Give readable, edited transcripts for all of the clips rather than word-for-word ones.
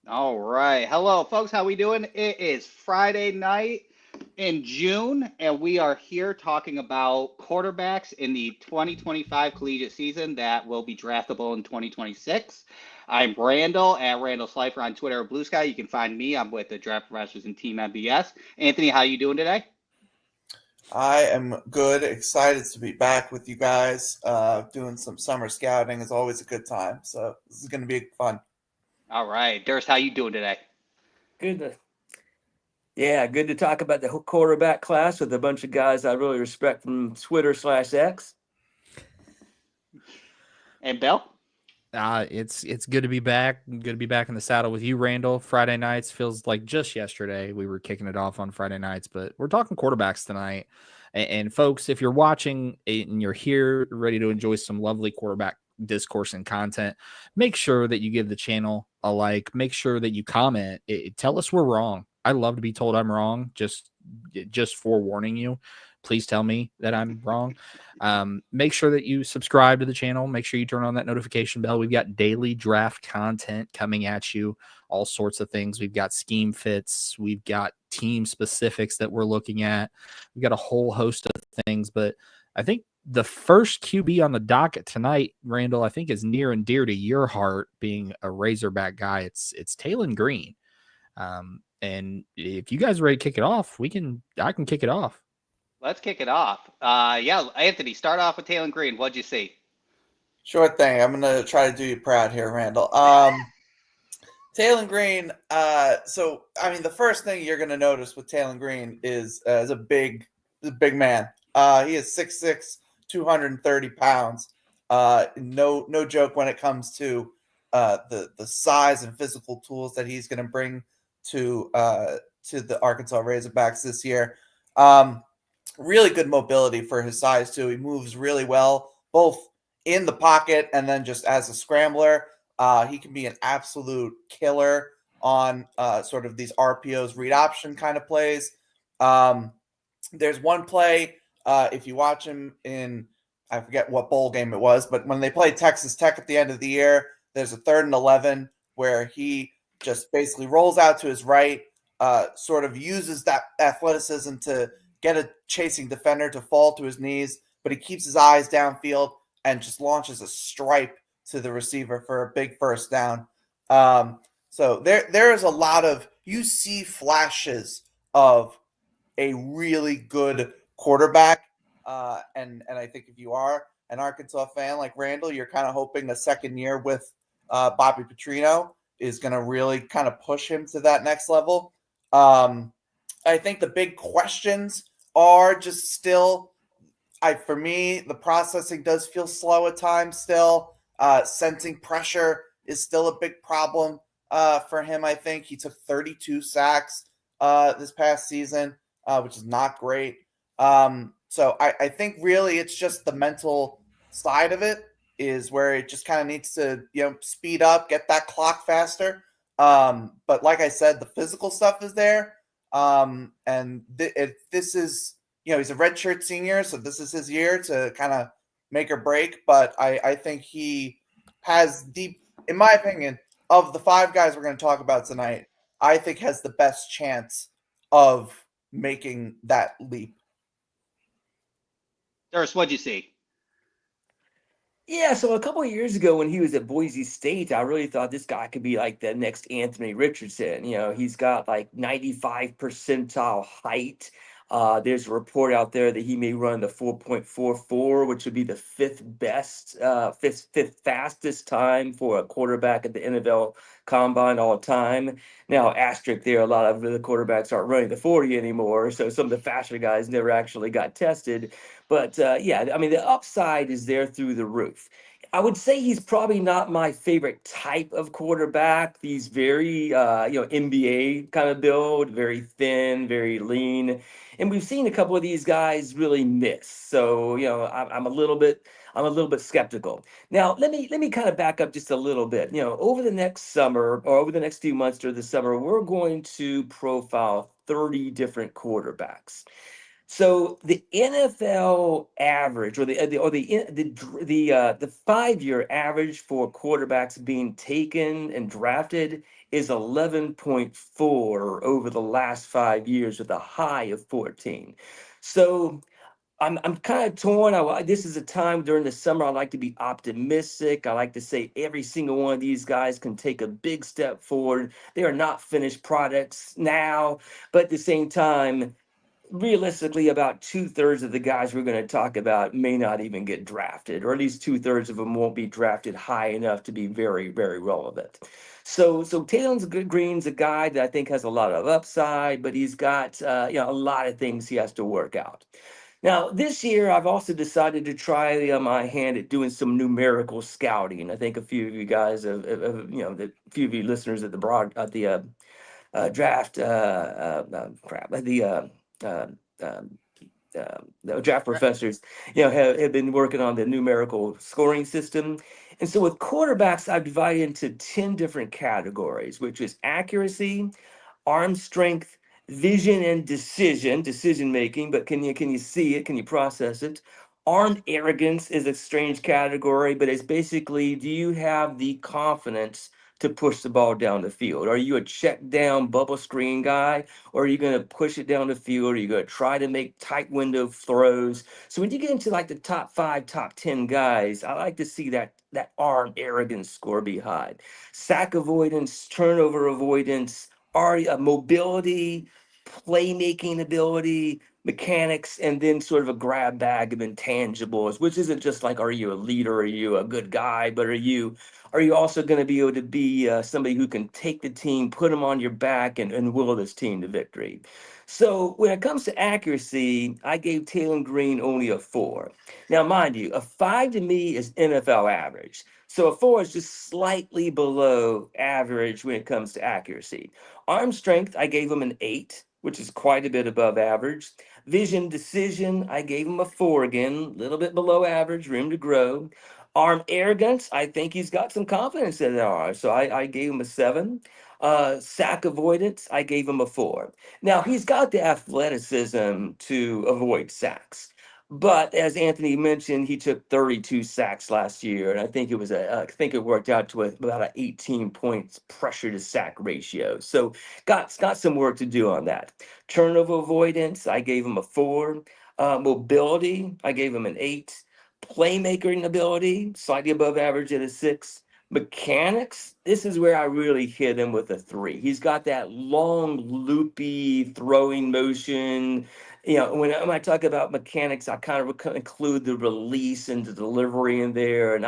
All right. Hello, folks. How we doing? It is Friday night in June, and we are here talking about quarterbacks in the 2025 collegiate season that will be draftable in 2026. I'm Randall at Randall Slifer on Twitter or Blue Sky. You can find me. I'm with the Draft Professors and Team MBS. Anthony, how you doing today? I am good, excited to be back with you guys. Doing some summer scouting is always a good time, so this is going to be fun. All right. Durst, how you doing today? Good. Yeah, good to talk about the quarterback class with a bunch of guys I really respect from Twitter/X. And Bill? It's good to be back. Good to be back in the saddle with you, Randall. Friday nights feels like just yesterday. We were kicking it off on Friday nights, but we're talking quarterbacks tonight. And folks, if you're watching and you're here ready to enjoy some lovely quarterback discourse and content, make sure that you give the channel a like. Make sure that you comment. Tell us we're wrong. I love to be told I'm wrong. Just forewarning you. Please tell me that I'm wrong. Make sure that you subscribe to the channel. Make sure you turn on that notification bell. We've got daily draft content coming at you, all sorts of things. We've got scheme fits. We've got team specifics that we're looking at. We've got a whole host of things. But I think the first QB on the docket tonight, Randall, I think is near and dear to your heart, being a Razorback guy. It's Taylen Green. And if you guys are ready to kick it off, I can kick it off. Let's kick it off. Yeah, Anthony, start off with Taylen Green. What'd you see? Sure thing. I'm going to try to do you proud here, Randall. Taylen Green. The first thing you're going to notice with Taylen Green is a big man. He is 6'6", 230 pounds. No joke when it comes to the size and physical tools that he's going to bring to the Arkansas Razorbacks this year. Really good mobility for his size too. He moves really well, both in the pocket and then just as a scrambler. He can be an absolute killer on sort of these RPOs, read option kind of plays. There's one play, if you watch him in, I forget what bowl game it was, but when they played Texas Tech at the end of the year, there's a 3rd and 11 where he just basically rolls out to his right, sort of uses that athleticism to get a chasing defender to fall to his knees, but he keeps his eyes downfield and just launches a stripe to the receiver for a big first down. So there is a lot of, you see flashes of a really good quarterback. And I think if you are an Arkansas fan like Randall, you're kind of hoping a second year with Bobby Petrino is going to really kind of push him to that next level. I think the big questions are just still, for me, the processing does feel slow at times still. Sensing pressure is still a big problem for him, I think. He took 32 sacks this past season, which is not great. So I think really it's just the mental side of it is where it just kind of needs to, speed up, get that clock faster. But like I said, the physical stuff is there. And this is, he's a redshirt senior, so this is his year to kind of make or break. But I think he has in my opinion, of the 5 guys we're going to talk about tonight, I think has the best chance of making that leap. Durst, what'd you see? Yeah, so a couple of years ago when he was at Boise State, I really thought this guy could be like the next Anthony Richardson. He's got like 95 percentile height. There's a report out there that he may run the 4.44, which would be the fifth fastest time for a quarterback at the NFL Combine all time. Now, asterisk there, a lot of the quarterbacks aren't running the 40 anymore, so some of the faster guys never actually got tested. But the upside is there through the roof. I would say he's probably not my favorite type of quarterback. He's very, NBA kind of build, very thin, very lean, and we've seen a couple of these guys really miss. So, I'm a little bit skeptical. Now, let me kind of back up just a little bit. Over the next summer or over the next few months during the summer, we're going to profile 30 different quarterbacks. So the NFL average, or the 5-year average for quarterbacks being taken and drafted is 11.4 over the last 5 years, with a high of 14. So I'm kind of torn. This is a time during the summer I like to be optimistic. I like to say every single one of these guys can take a big step forward. They are not finished products now, but at the same time, realistically, about 2/3 of the guys we're going to talk about may not even get drafted, or at least 2/3 of them won't be drafted high enough to be very, very relevant. So Taylor Green's a guy that I think has a lot of upside, but he's got a lot of things he has to work out. Now, this year, I've also decided to try my hand at doing some numerical scouting. I think a few of you guys, a few of you listeners at the draft, uh, um, the draft professors, have been working on the numerical scoring system. And so with quarterbacks, I've divided into 10 different categories, which is accuracy, arm strength, vision, and decision making. But can you see it? Can you process it? Arm arrogance is a strange category, but it's basically, do you have the confidence to push the ball down the field? Are you a check down bubble screen guy, or are you going to push it down the field? Are you going to try to make tight window throws? So when you get into like the top 5, top 10 guys, I like to see that arm arrogance score be high. Sack avoidance, turnover avoidance, mobility, playmaking ability, mechanics, and then sort of a grab bag of intangibles, which isn't just like, are you a leader, are you a good guy, but are you also going to be able to be somebody who can take the team, put them on your back, and will this team to victory? So when it comes to accuracy, I gave Taylen Green only a 4. Now, mind you, a 5 to me is NFL average. So a 4 is just slightly below average when it comes to accuracy. Arm strength, I gave him an 8, which is quite a bit above average. Vision decision, I gave him a 4 again, a little bit below average, room to grow. Arm arrogance, I think he's got some confidence in there. So I gave him a 7. Sack avoidance, I gave him a 4. Now, he's got the athleticism to avoid sacks. But as Anthony mentioned, he took 32 sacks last year, and I think I think it worked out to about an 18 points pressure to sack ratio. So got some work to do on that. Turnover avoidance, I gave him a 4. Mobility, I gave him an 8. Playmaking ability, slightly above average at a 6. Mechanics, this is where I really hit him with a 3. He's got that long, loopy throwing motion. When I talk about mechanics, I kind of include the release and the delivery in there. And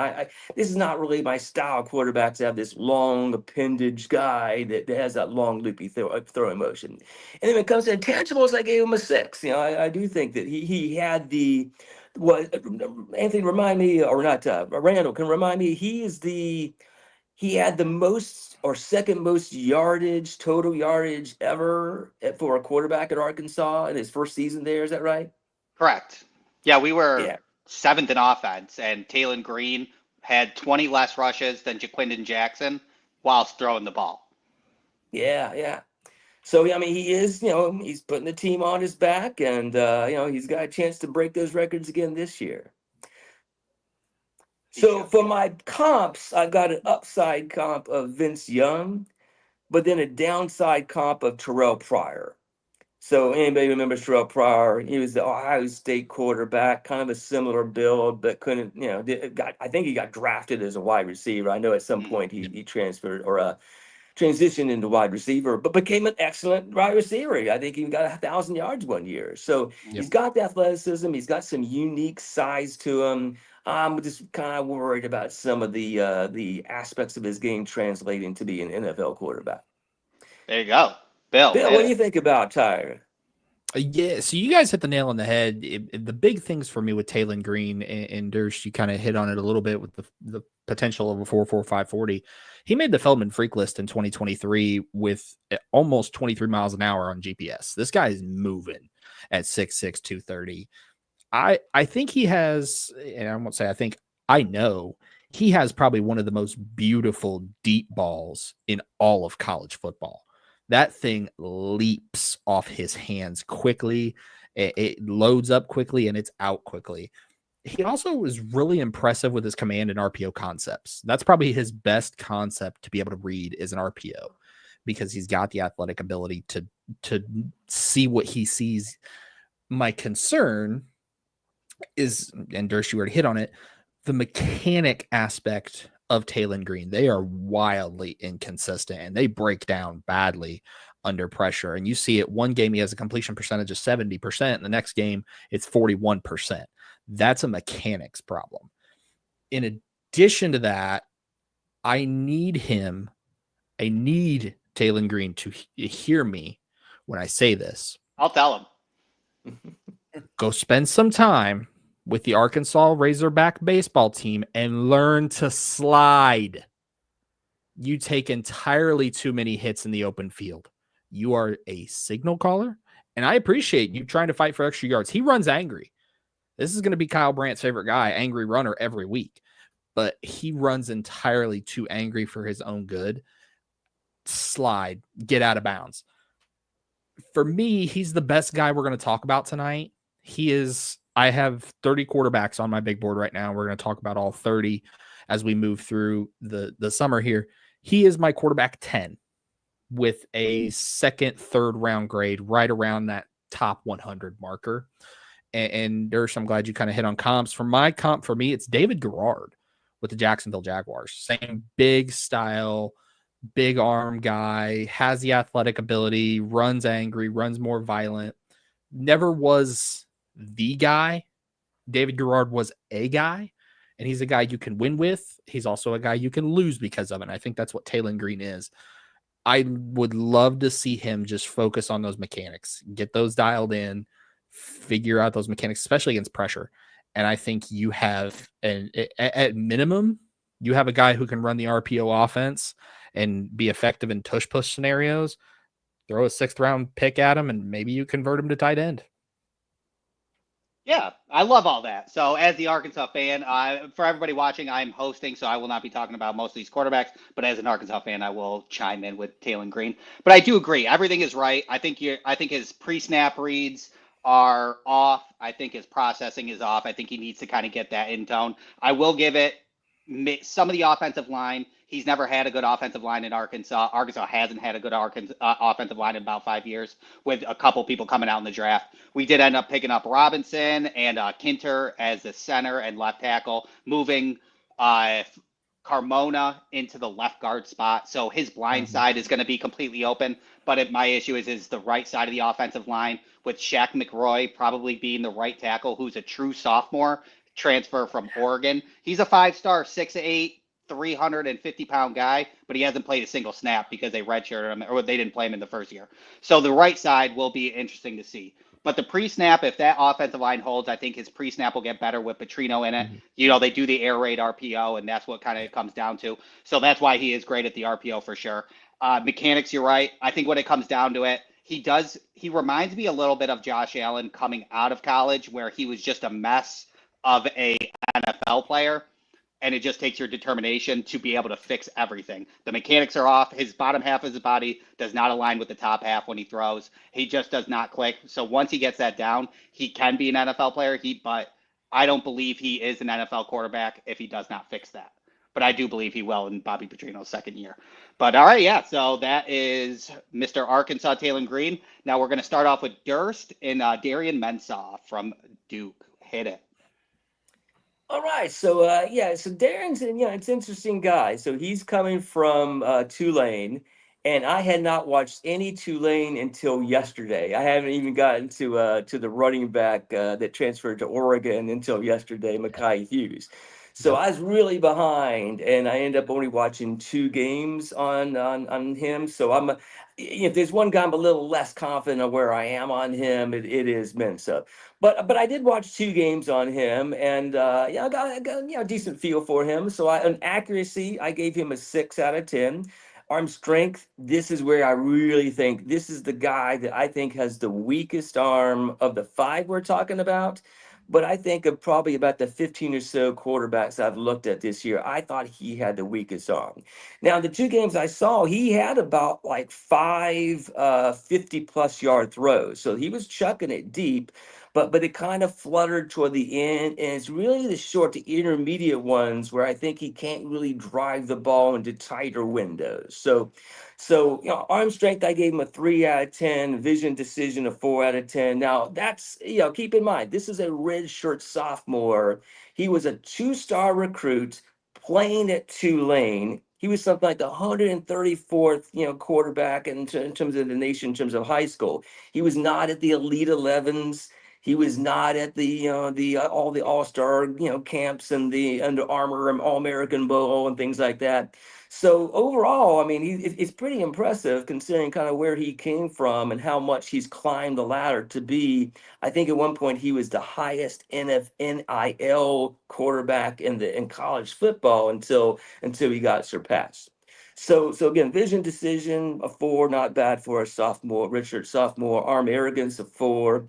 this is not really my style. Quarterbacks have this long appendage guy that has that long, loopy throwing motion. And then when it comes to intangibles, I gave him a 6. I do think that he had the what Anthony remind me, or not, Randall can remind me, he had the most or second most total yardage ever for a quarterback at Arkansas in his first season there. Is that right? Correct. Yeah, we were Yeah. 7th in offense, and Taylen Green had 20 less rushes than Jaquindon Jackson whilst throwing the ball. Yeah. So, I mean, he is, he's putting the team on his back, and, he's got a chance to break those records again this year. So for my comps, I've got an upside comp of Vince Young, but then a downside comp of Terrell Pryor. So anybody remembers Terrell Pryor? He was the Ohio State quarterback, kind of a similar build, but couldn't, I think he got drafted as a wide receiver. I know at some point he transferred or transitioned into wide receiver, but became an excellent wide receiver. I think he got 1,000 yards one year. So he's got the athleticism. He's got some unique size to him. I'm just kind of worried about some of the aspects of his game translating to be an NFL quarterback. There you go. Bill, what do you think about Tyre? Yeah, so you guys hit the nail on the head. The big things for me with Taylen Green and Durst, you kind of hit on it a little bit with the potential of a 4.45 40. He made the Feldman Freak list in 2023 with almost 23 miles an hour on GPS. This guy is moving at 6'6", 230. I think he has, and I won't say I think, I know he has probably one of the most beautiful deep balls in all of college football. That thing leaps off his hands quickly. It loads up quickly and it's out quickly. He also was really impressive with his command and RPO concepts. That's probably his best concept to be able to read is an RPO, because he's got the athletic ability to see what he sees. My concern is, and Dersh, you already hit on it, the mechanic aspect of Taylen Green. They are wildly inconsistent and they break down badly under pressure. And you see it one game, he has a completion percentage of 70%. And the next game, it's 41%. That's a mechanics problem. In addition to that, I need Taylen Green to hear me when I say this. I'll tell him. Go spend some time with the Arkansas Razorback baseball team and learn to slide. You take entirely too many hits in the open field. You are a signal caller, and I appreciate you trying to fight for extra yards. He runs angry. This is going to be Kyle Brandt's favorite guy, angry runner every week, but he runs entirely too angry for his own good. Slide, get out of bounds. For me, he's the best guy we're going to talk about tonight. I have 30 quarterbacks on my big board right now. We're going to talk about all 30 as we move through the summer here. He is my quarterback 10 with a second, third round grade right around that top 100 marker. And Dersh, I'm glad you kind of hit on comps. For my comp, for me, it's David Garrard with the Jacksonville Jaguars. Same big style, big arm guy, has the athletic ability, runs angry, runs more violent. Never was the guy. David Garrard was a guy, and he's a guy you can win with. He's also a guy you can lose because of it. And I think that's what Taylen Green is. I would love to see him just focus on those mechanics, get those dialed in, figure out those mechanics, especially against pressure. And I think you have, at minimum, you have a guy who can run the RPO offense and be effective in tush push scenarios. Throw a 6th round pick at him, and maybe you convert him to tight end. Yeah, I love all that. So as the Arkansas fan, for everybody watching, I'm hosting, so I will not be talking about most of these quarterbacks. But as an Arkansas fan, I will chime in with Taylen Green. But I do agree, everything is right. I think his pre-snap reads are off. I think his processing is off. I think he needs to kind of get that in tone. I will give it some of the offensive line. He's never had a good offensive line in Arkansas. Arkansas hasn't had a good offensive line in about 5 years, with a couple people coming out in the draft. We did end up picking up Robinson and Kinter as the center and left tackle, moving Carmona into the left guard spot. So his blind side is going to be completely open. But my issue is the right side of the offensive line, with Shaq McRoy probably being the right tackle, who's a true sophomore transfer from Oregon. He's a 5-star, 6'8", 350-pound guy, but he hasn't played a single snap because they redshirted him, or they didn't play him in the first year. So the right side will be interesting to see. But the pre-snap, if that offensive line holds, I think his pre-snap will get better with Petrino in it. You know, they do the air raid RPO, and that's what kind of comes down to. So that's why he is great at the RPO for sure. Mechanics, you're right. I think when it comes down to it, he reminds me a little bit of Josh Allen coming out of college, where he was just a mess of a NFL player. And it just takes your determination to be able to fix everything. The mechanics are off. His bottom half of his body does not align with the top half when he throws. He just does not click. So once he gets that down, he can be an NFL player. But I don't believe he is an NFL quarterback if he does not fix that. But I do believe he will in Bobby Petrino's second year. But all right, yeah. So that is Mr. Arkansas Taylen Green. Now we're going to start off with Durst and Darian Mensah from Duke. Hit it. All right, so so Darian's, it's an interesting guy. So he's coming from Tulane, and I had not watched any Tulane until yesterday. I haven't even gotten to the running back that transferred to Oregon until yesterday, Mekhi Hughes. So I was really behind, and I ended up only watching 2 games on him. So if there's one guy I'm a little less confident of where I am on him, it is Mensah. But I did watch 2 games on him, and I got a decent feel for him. So on accuracy, I gave him a 6 out of 10. Arm strength, this is where I really think this is the guy that I think has the weakest arm of the 5 we're talking about. But I think of probably about the 15 or so quarterbacks I've looked at this year, I thought he had the weakest arm. Now, the 2 games I saw, he had about like five 50-plus yard throws. So he was chucking it deep, but it kind of fluttered toward the end. And it's really the short to intermediate ones where I think he can't really drive the ball into tighter windows. So, arm strength, I gave him a 3 out of 10, vision decision, a 4 out of 10. Now, that's, keep in mind, this is a redshirt sophomore. He was a 2-star recruit playing at Tulane. He was something like the 134th, quarterback in terms of the nation, in terms of high school. He was not at the Elite 11s. He was not at the all the All-Star, camps and the Under Armour and All-American Bowl and things like that. So overall, I mean, it's pretty impressive considering kind of where he came from and how much he's climbed the ladder to be. I think at one point he was the highest NIL quarterback in college football until he got surpassed. So again, vision decision, a 4, not bad for a sophomore, Richard sophomore. Arm arrogance, a 4.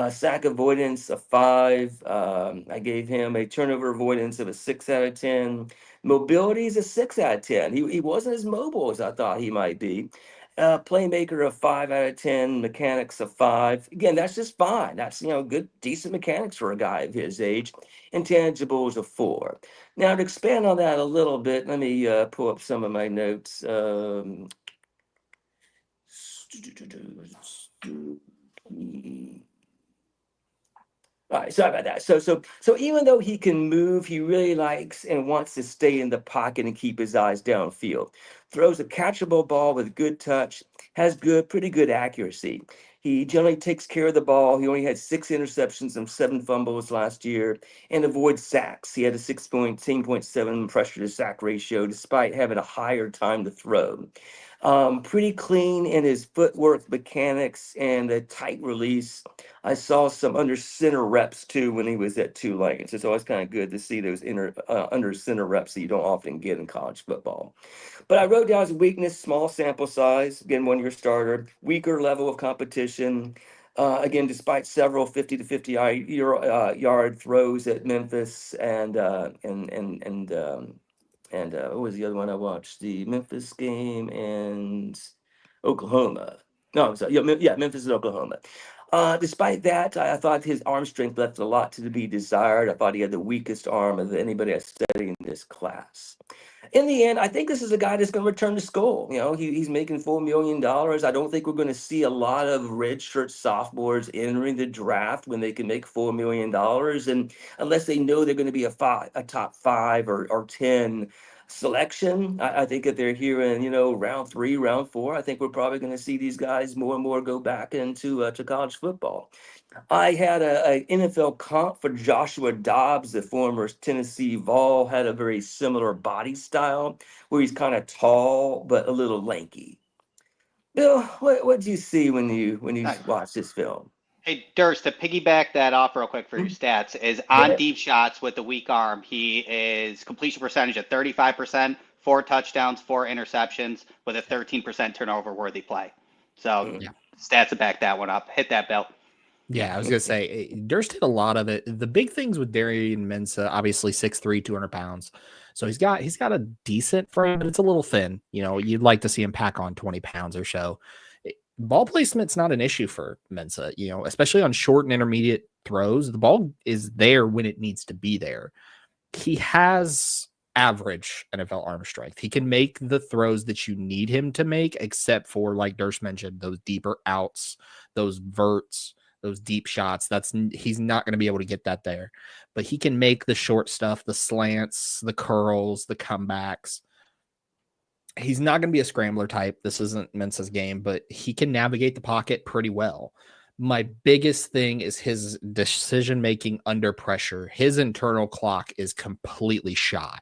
Sack avoidance, a 5. I gave him a turnover avoidance of a 6 out of 10. Mobility is a 6 out of 10. He wasn't as mobile as I thought he might be. Playmaker, a 5 out of 10. Mechanics, a 5. Again, that's just fine. That's good, decent mechanics for a guy of his age. Intangibles, a 4. Now to expand on that a little bit, let me pull up some of my notes. All right, sorry about that. So even though he can move, he really likes and wants to stay in the pocket and keep his eyes downfield. Throws a catchable ball with good touch, has pretty good accuracy. He generally takes care of the ball. He only had 6 interceptions and 7 fumbles last year, and avoids sacks. He had a 16.7 pressure to sack ratio, despite having a higher time to throw. Pretty clean in his footwork mechanics and a tight release. I saw some under center reps too when he was at Tulane. So it's always kind of good to see those under center reps that you don't often get in college football. But I wrote down his weakness: small sample size. Again, 1-year starter, weaker level of competition. Again, despite several 50 to 50 yard throws at Memphis and what was the other one I watched? The Memphis game and Oklahoma. No, I'm sorry. Yeah, Memphis and Oklahoma. Despite that, I thought his arm strength left a lot to be desired. I thought he had the weakest arm of anybody I studied in this class. In the end, I think this is a guy that's going to return to school. He's making $4 million. I don't think we're going to see a lot of redshirt sophomores entering the draft when they can make $4 million, and unless they know they're going to be a top 5 or 10 selection. I think if they're here in round 3, round 4, I think we're probably going to see these guys more and more go back into to college football. I had a NFL comp for Joshua Dobbs, the former Tennessee Vol. Had a very similar body style, where he's kind of tall but a little lanky. Bill, what do you see when you Nice. watch this film? Hey, Durst, to piggyback that off real quick for your stats, is on deep shots with the weak arm, he is completion percentage at 35%, 4 touchdowns, 4 interceptions, with a 13% turnover worthy play. So Yeah. stats to back that one up. Hit that, Bill. Yeah, I was gonna say Durst did a lot of it. The big things with Darian Mensah, obviously 6'3", 200 pounds. So he's got a decent frame, but it's a little thin. You'd like to see him pack on 20 pounds or so. Ball placement's not an issue for Mensah, especially on short and intermediate throws. The ball is there when it needs to be there. He has average NFL arm strength. He can make the throws that you need him to make, except for, like Durst mentioned, those deeper outs, those verts, those deep shots. He's not going to be able to get that there, but he can make the short stuff, the slants, the curls, the comebacks. He's not going to be a scrambler type. This isn't Mensah's game, but he can navigate the pocket pretty well. My biggest thing is his decision-making under pressure. His internal clock is completely shot.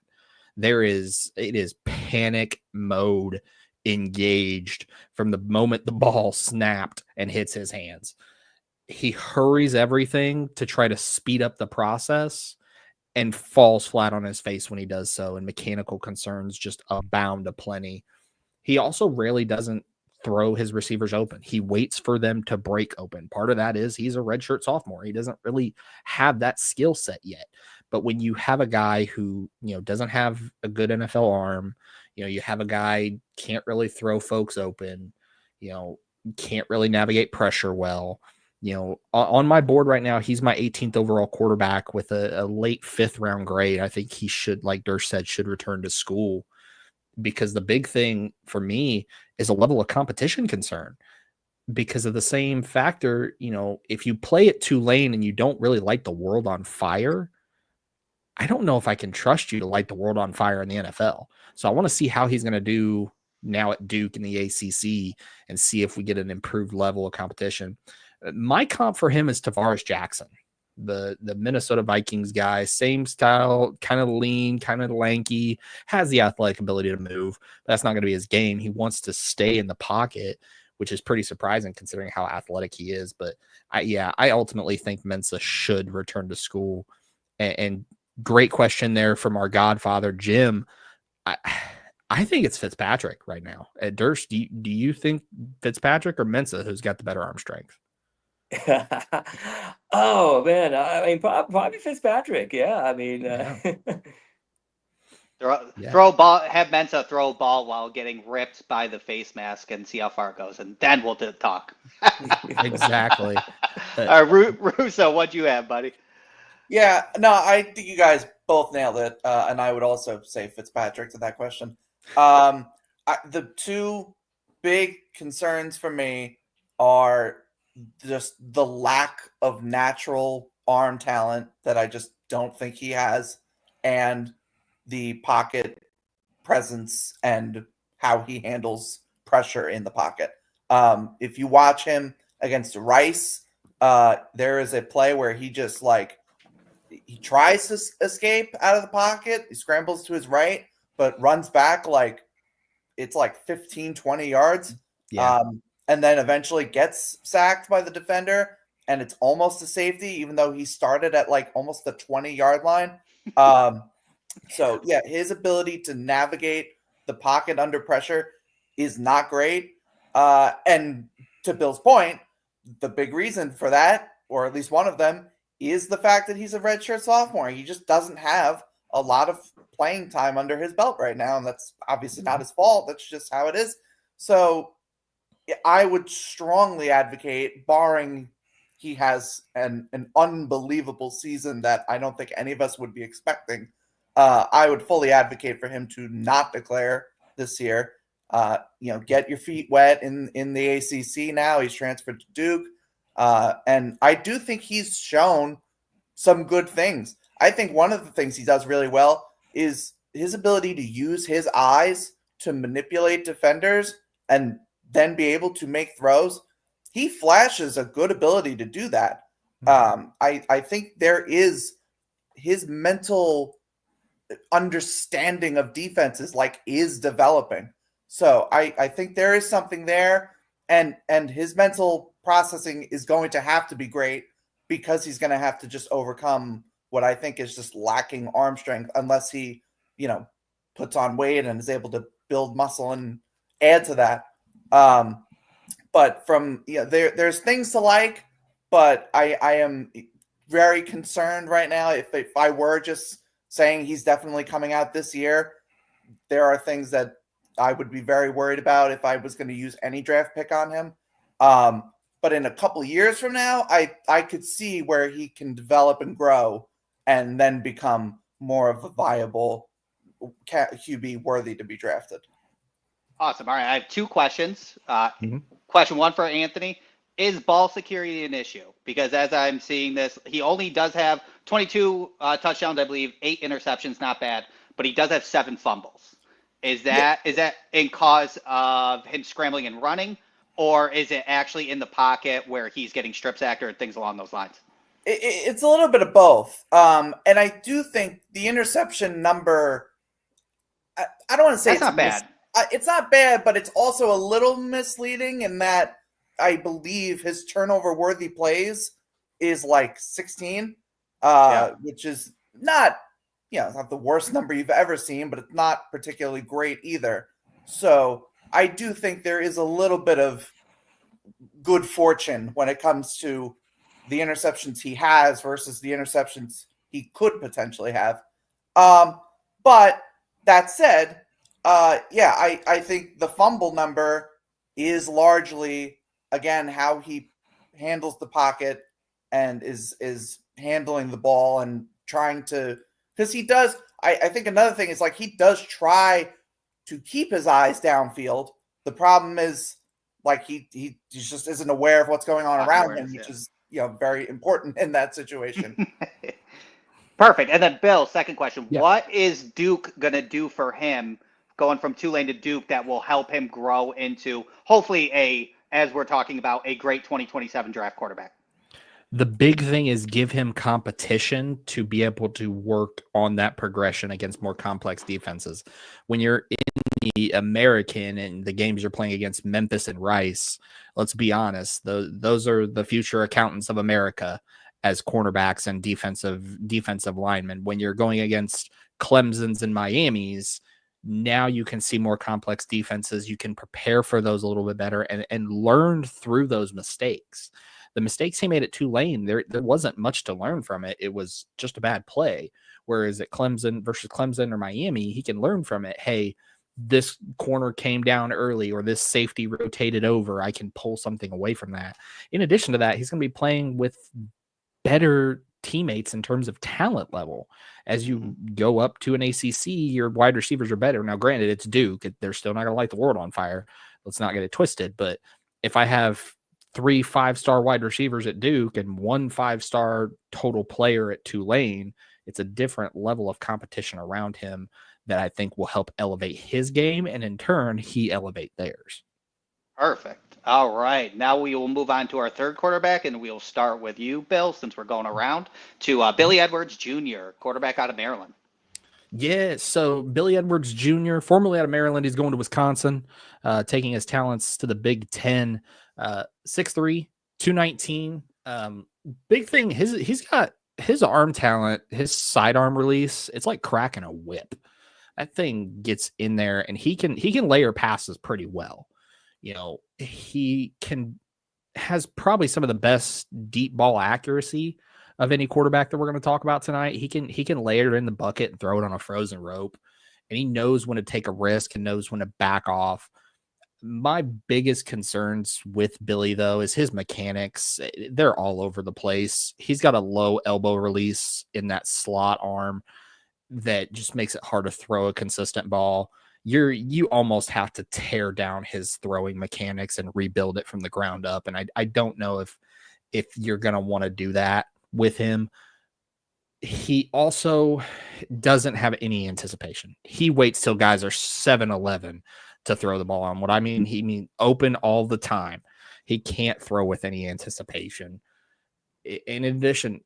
It is panic mode engaged from the moment the ball snapped and hits his hands. He hurries everything to try to speed up the process and falls flat on his face when he does so, and mechanical concerns just abound aplenty. He also rarely doesn't throw his receivers open. He waits for them to break open. Part of that is he's a redshirt sophomore. He doesn't really have that skill set yet. But when you have a guy who, doesn't have a good NFL arm, you have a guy can't really throw folks open, can't really navigate pressure well. On my board right now, he's my 18th overall quarterback with a late 5th round grade. I think he should, like Durst said, should return to school, because the big thing for me is a level of competition concern, because of the same factor. If you play at Tulane and you don't really light the world on fire, I don't know if I can trust you to light the world on fire in the NFL. So I want to see how he's going to do now at Duke in the ACC and see if we get an improved level of competition. My comp for him is Tavares Jackson, the Minnesota Vikings guy, same style, kind of lean, kind of lanky, has the athletic ability to move. But that's not going to be his game. He wants to stay in the pocket, which is pretty surprising considering how athletic he is. But I ultimately think Mensah should return to school. And great question there from our godfather, Jim. I think it's Fitzpatrick right now. At Durst, do you think Fitzpatrick or Mensah who's got the better arm strength? Oh man, I mean probably Fitzpatrick. Yeah, I mean, throw ball, have Mensah throw a ball while getting ripped by the face mask and see how far it goes, and then we'll talk. Exactly. All right, Russo, what'd you have, buddy? Yeah, no, I think you guys both nailed it, and I would also say Fitzpatrick to that question. The two big concerns for me are just the lack of natural arm talent that I just don't think he has, and the pocket presence and how he handles pressure in the pocket. If you watch him against Rice, there is a play where he just he tries to escape out of the pocket. He scrambles to his right, but runs back it's 15, 20 yards. Yeah. And then eventually gets sacked by the defender, and it's almost a safety, even though he started at almost the 20-yard line. So yeah, his ability to navigate the pocket under pressure is not great. And to Bill's point, the big reason for that, or at least one of them, is the fact that he's a redshirt sophomore. He just doesn't have a lot of playing time under his belt right now, and that's obviously not his fault. That's just how it is. So I would strongly advocate, barring he has an unbelievable season that I don't think any of us would be expecting, I would fully advocate for him to not declare this year. Get your feet wet in the ACC now. He's transferred to Duke. And I do think he's shown some good things. I think one of the things he does really well is his ability to use his eyes to manipulate defenders and then be able to make throws. He flashes a good ability to do that. I think there is his mental understanding of defenses is developing. So I think there is something there, and his mental processing is going to have to be great, because he's going to have to just overcome what I think is just lacking arm strength, unless he, puts on weight and is able to build muscle and add to that. But there's things to like, but I am very concerned right now. If I were just saying he's definitely coming out this year, there are things that I would be very worried about if I was going to use any draft pick on him. But in a couple of years from now, I could see where he can develop and grow and then become more of a viable QB worthy to be drafted. Awesome. All right. I have two questions. Question one for Anthony. Is ball security an issue? Because as I'm seeing this, he only does have 22 touchdowns, I believe, 8 interceptions, not bad, but he does have 7 fumbles. Is that in cause of him scrambling and running, or is it actually in the pocket where he's getting strip sacked or things along those lines? It's a little bit of both. And I do think the interception number, I don't want to say it's not bad. It's not bad, but it's also a little misleading in that I believe his turnover-worthy plays is 16, which is not, it's not the worst number you've ever seen, but it's not particularly great either. So I do think there is a little bit of good fortune when it comes to the interceptions he has versus the interceptions he could potentially have. But that said, I think the fumble number is largely, again, how he handles the pocket and is handling the ball and trying to, because he does. I think another thing is like he does try to keep his eyes downfield. The problem is like he just isn't aware of what's going on around him, which is very important in that situation. Perfect. And then Bill, second question. Yeah. What is Duke going to do for him going from Tulane to Duke that will help him grow into hopefully as we're talking about, a great 2027 draft quarterback? The big thing is give him competition to be able to work on that progression against more complex defenses. When you're in the American and the games you're playing against Memphis and Rice, let's be honest, those are the future accountants of America as cornerbacks and defensive linemen. When you're going against Clemson's and Miami's, now you can see more complex defenses. You can prepare for those a little bit better and learn through those mistakes. The mistakes he made at Tulane, there wasn't much to learn from it. It was just a bad play. Whereas at Clemson versus Clemson or Miami, he can learn from it. Hey, this corner came down early or this safety rotated over. I can pull something away from that. In addition to that, he's going to be playing with better teammates in terms of talent level. As you go up to an ACC, your wide receivers are better. Now, granted, it's Duke. They're still not going to light the world on fire. Let's not get it twisted. But if I have 3 5-star wide receivers at Duke and 1 5-star total player at Tulane, it's a different level of competition around him that I think will help elevate his game, and in turn, he elevate theirs. Perfect. All right. Now we will move on to our third quarterback, and we'll start with you, Bill, since we're going around, to Billy Edwards Jr., quarterback out of Maryland. Yeah, so Billy Edwards Jr., formerly out of Maryland, he's going to Wisconsin, taking his talents to the Big Ten. 6'3", 219. Big thing, he's got his arm talent, his sidearm release. It's like cracking a whip. That thing gets in there, and he can layer passes pretty well. He has probably some of the best deep ball accuracy of any quarterback that we're going to talk about tonight. He can layer it in the bucket and throw it on a frozen rope, and he knows when to take a risk and knows when to back off. My biggest concerns with Billy, though, is his mechanics. They're all over the place. He's got a low elbow release in that slot arm that just makes it hard to throw a consistent ball. You almost have to tear down his throwing mechanics and rebuild it from the ground up. And I don't know if you're going to want to do that with him. He also doesn't have any anticipation. He waits till guys are 7-11 to throw the ball on. What I mean, he means open all the time. He can't throw with any anticipation. In addition,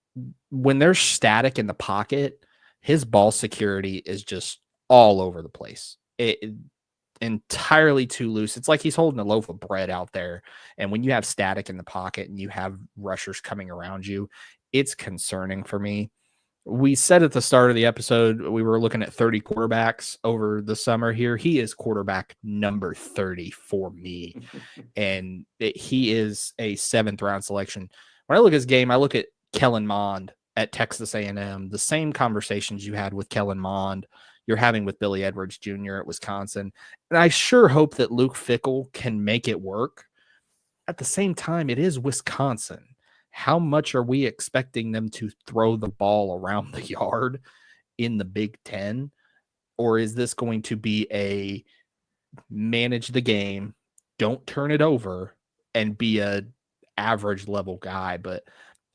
when they're static in the pocket, his ball security is just all over the place. It entirely too loose. It's like he's holding a loaf of bread out there. And when you have static in the pocket and you have rushers coming around you, it's concerning for me. We said at the start of the episode, we were looking at 30 quarterbacks over the summer here. He is quarterback number 30 for me. And he is a 7th round selection. When I look at his game, I look at Kellen Mond at Texas A&M, the same conversations you had with Kellen Mond, you're having with Billy Edwards Jr. at Wisconsin. And I sure hope that Luke Fickell can make it work. At the same time, it is Wisconsin. How much are we expecting them to throw the ball around the yard in the Big Ten? Or is this going to be a manage the game, don't turn it over, and be a average level guy? But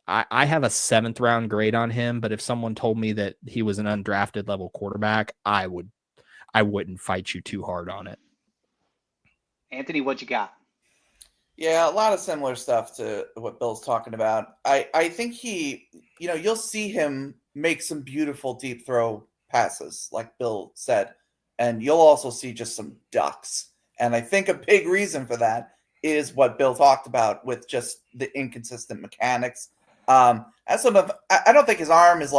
I have a 7th round grade on him, but if someone told me that he was an undrafted level quarterback, I wouldn't fight you too hard on it. Anthony, what you got? Yeah, a lot of similar stuff to what Bill's talking about. I think you'll see him make some beautiful deep throw passes, like Bill said, and you'll also see just some ducks. And I think a big reason for that is what Bill talked about with just the inconsistent mechanics. I don't think his arm is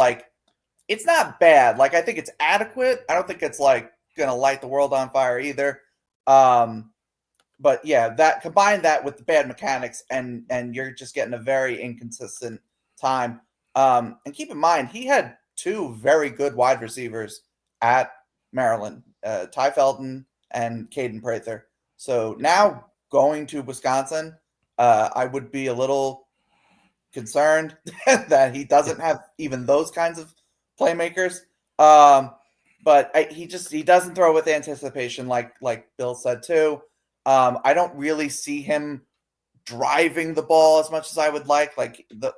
it's not bad. I think it's adequate. I don't think it's going to light the world on fire either. but yeah, that combine that with the bad mechanics, and you're just getting a very inconsistent time. And keep in mind, he had two very good wide receivers at Maryland, Ty Felton and Caden Prather. So now going to Wisconsin, I would be a little concerned that he doesn't have even those kinds of playmakers. But he doesn't throw with anticipation, like Bill said too. I don't really see him driving the ball as much as I would like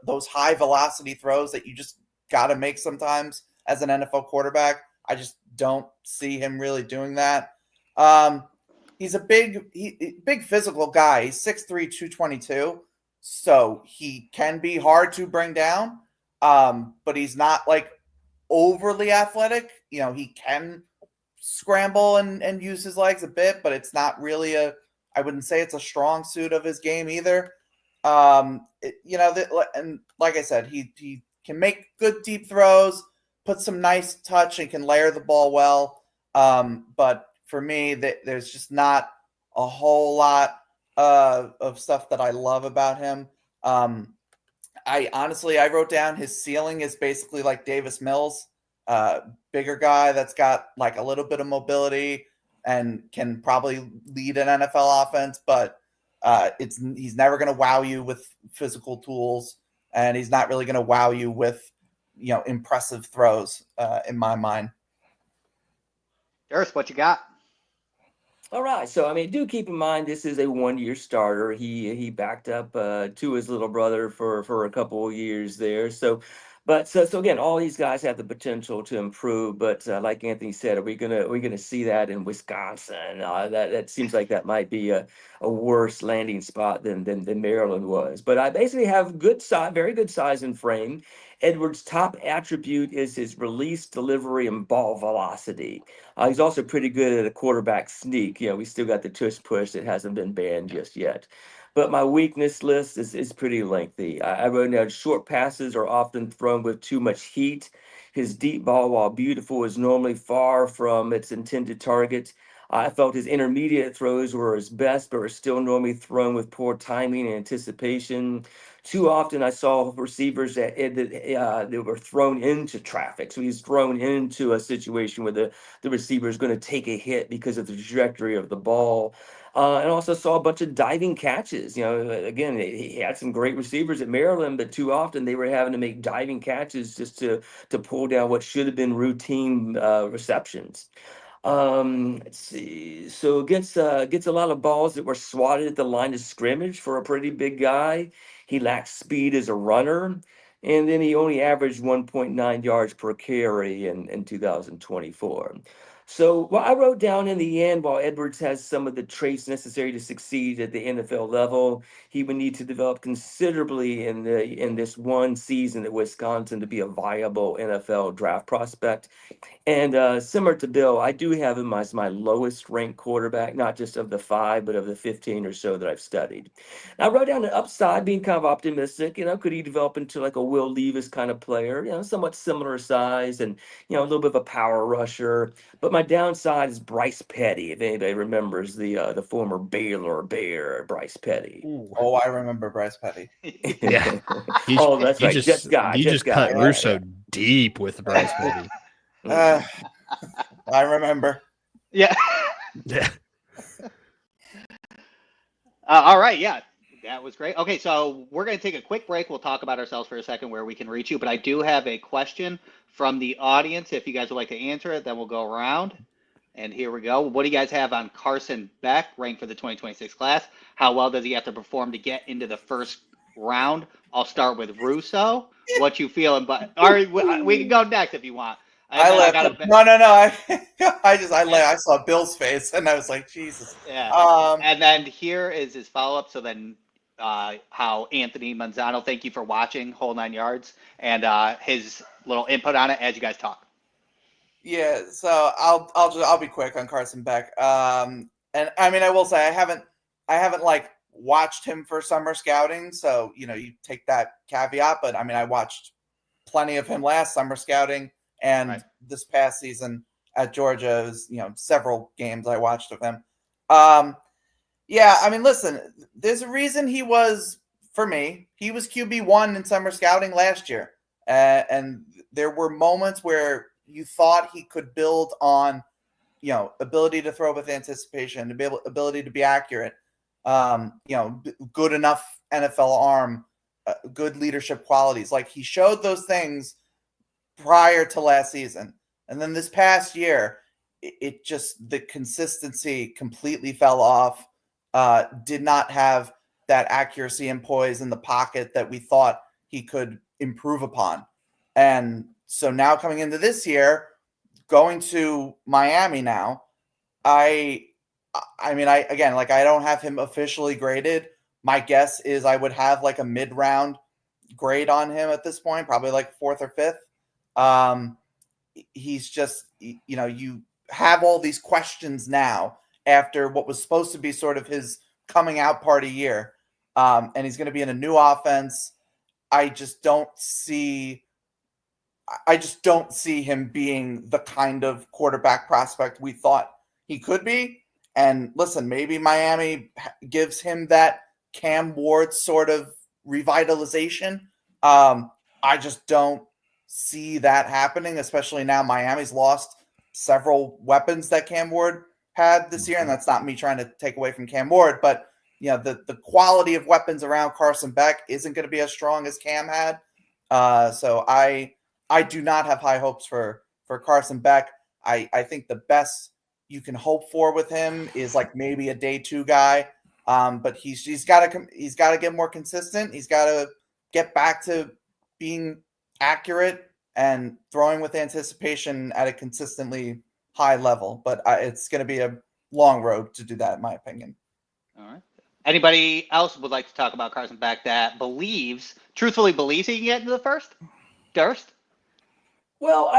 those high velocity throws that you just got to make sometimes as an NFL quarterback. I just don't see him really doing that. He's a big physical guy. He's 6'3", 222. So he can be hard to bring down. But he's not like overly athletic. He can scramble and use his legs a bit, but it's not really I wouldn't say it's a strong suit of his game either. And like I said, he can make good deep throws, put some nice touch, and can layer the ball well. But for me, there's just not a whole lot of stuff that I love about him. I wrote down his ceiling is basically like Davis Mills, bigger guy that's got like a little bit of mobility and can probably lead an NFL offense, but he's never going to wow you with physical tools, and he's not really going to wow you with impressive throws in my mind. Darius, what you got? All right, so do keep in mind this is a 1-year starter. He backed up to his little brother for a couple of years there. So again, all these guys have the potential to improve. But like Anthony said, are we gonna see that in Wisconsin? That seems like that might be a worse landing spot than Maryland was. But I basically have good size, very good size and frame. Edwards' top attribute is his release, delivery, and ball velocity. He's also pretty good at a quarterback sneak. We still got the tush push that hasn't been banned just yet. But my weakness list is pretty lengthy. I wrote down short passes are often thrown with too much heat. His deep ball, while beautiful, is normally far from its intended target. I felt his intermediate throws were his best, but were still normally thrown with poor timing and anticipation. Too often I saw receivers that they were thrown into traffic. So he's thrown into a situation where the receiver is going to take a hit because of the trajectory of the ball. And also saw a bunch of diving catches. Again, he had some great receivers at Maryland, but too often they were having to make diving catches just to pull down what should have been routine receptions. Let's see. So gets a lot of balls that were swatted at the line of scrimmage for a pretty big guy. He lacks speed as a runner, and then he only averaged 1.9 yards per carry in 2024. So what I wrote down in the end, while Edwards has some of the traits necessary to succeed at the NFL level, he would need to develop considerably in this one season at Wisconsin to be a viable NFL draft prospect. And similar to Bill, I do have him as my lowest ranked quarterback, not just of the 5, but of the 15 or so that I've studied. I wrote down the upside, being kind of optimistic. Could he develop into like a Will Levis kind of player? Somewhat similar size and a little bit of a power rusher. But my downside is Bryce Petty. If anybody remembers the former Baylor Bear, Bryce Petty. Ooh. Oh, I remember Bryce Petty. Yeah. Oh, that's right. You just cut Russo deep with Bryce Petty. I remember. Yeah. Yeah. All right. Yeah, that was great. Okay, so we're going to take a quick break. We'll talk about ourselves for a second, where we can reach you. But I do have a question from the audience. If you guys would like to answer it, then we'll go around. And here we go. What do you guys have on Carson Beck, ranked for the 2026 class? How well does he have to perform to get into the first round? I'll start with Russo. What you feeling? But we can go next if you want. No. I saw Bill's face and I was like, Jesus. Yeah. And then here is his follow-up. So then how Anthony Manzano, thank you for watching Whole 9 Yards, and his little input on it as you guys talk. Yeah, so I'll be quick on Carson Beck. And I will say I haven't like watched him for summer scouting, so you take that caveat, but I watched plenty of him last summer scouting, and this past season at Georgia was several games I watched of him. Yeah, I mean, listen, there's a reason he was QB1 in summer scouting last year. And there were moments where you thought he could build on, ability to throw with anticipation, ability to be accurate, good enough NFL arm, good leadership qualities. Like, he showed those things prior to last season. And then this past year, it just, the consistency completely fell off. Did not have that accuracy and poise in the pocket that we thought he could improve upon. And so now coming into this year, going to Miami now, I don't have him officially graded. My guess is I would have like a mid-round grade on him at this point, probably like 4th or 5th. He's just, you have all these questions now after what was supposed to be sort of his coming out party year. And he's going to be in a new offense. I just don't see him being the kind of quarterback prospect we thought he could be. And listen, maybe Miami gives him that Cam Ward sort of revitalization. I just don't see that happening, especially now Miami's lost several weapons that Cam Ward had this year. And that's not me trying to take away from Cam Ward, but the quality of weapons around Carson Beck isn't going to be as strong as Cam had. So I do not have high hopes for Carson Beck. I think the best you can hope for with him is like maybe a day 2 guy. But he's got to get more consistent. He's got to get back to being accurate and throwing with anticipation at a consistently high level. But it's going to be a long road to do that, in my opinion. All right. Anybody else would like to talk about Carson Beck that truthfully believes he can get into the first? Durst? Well,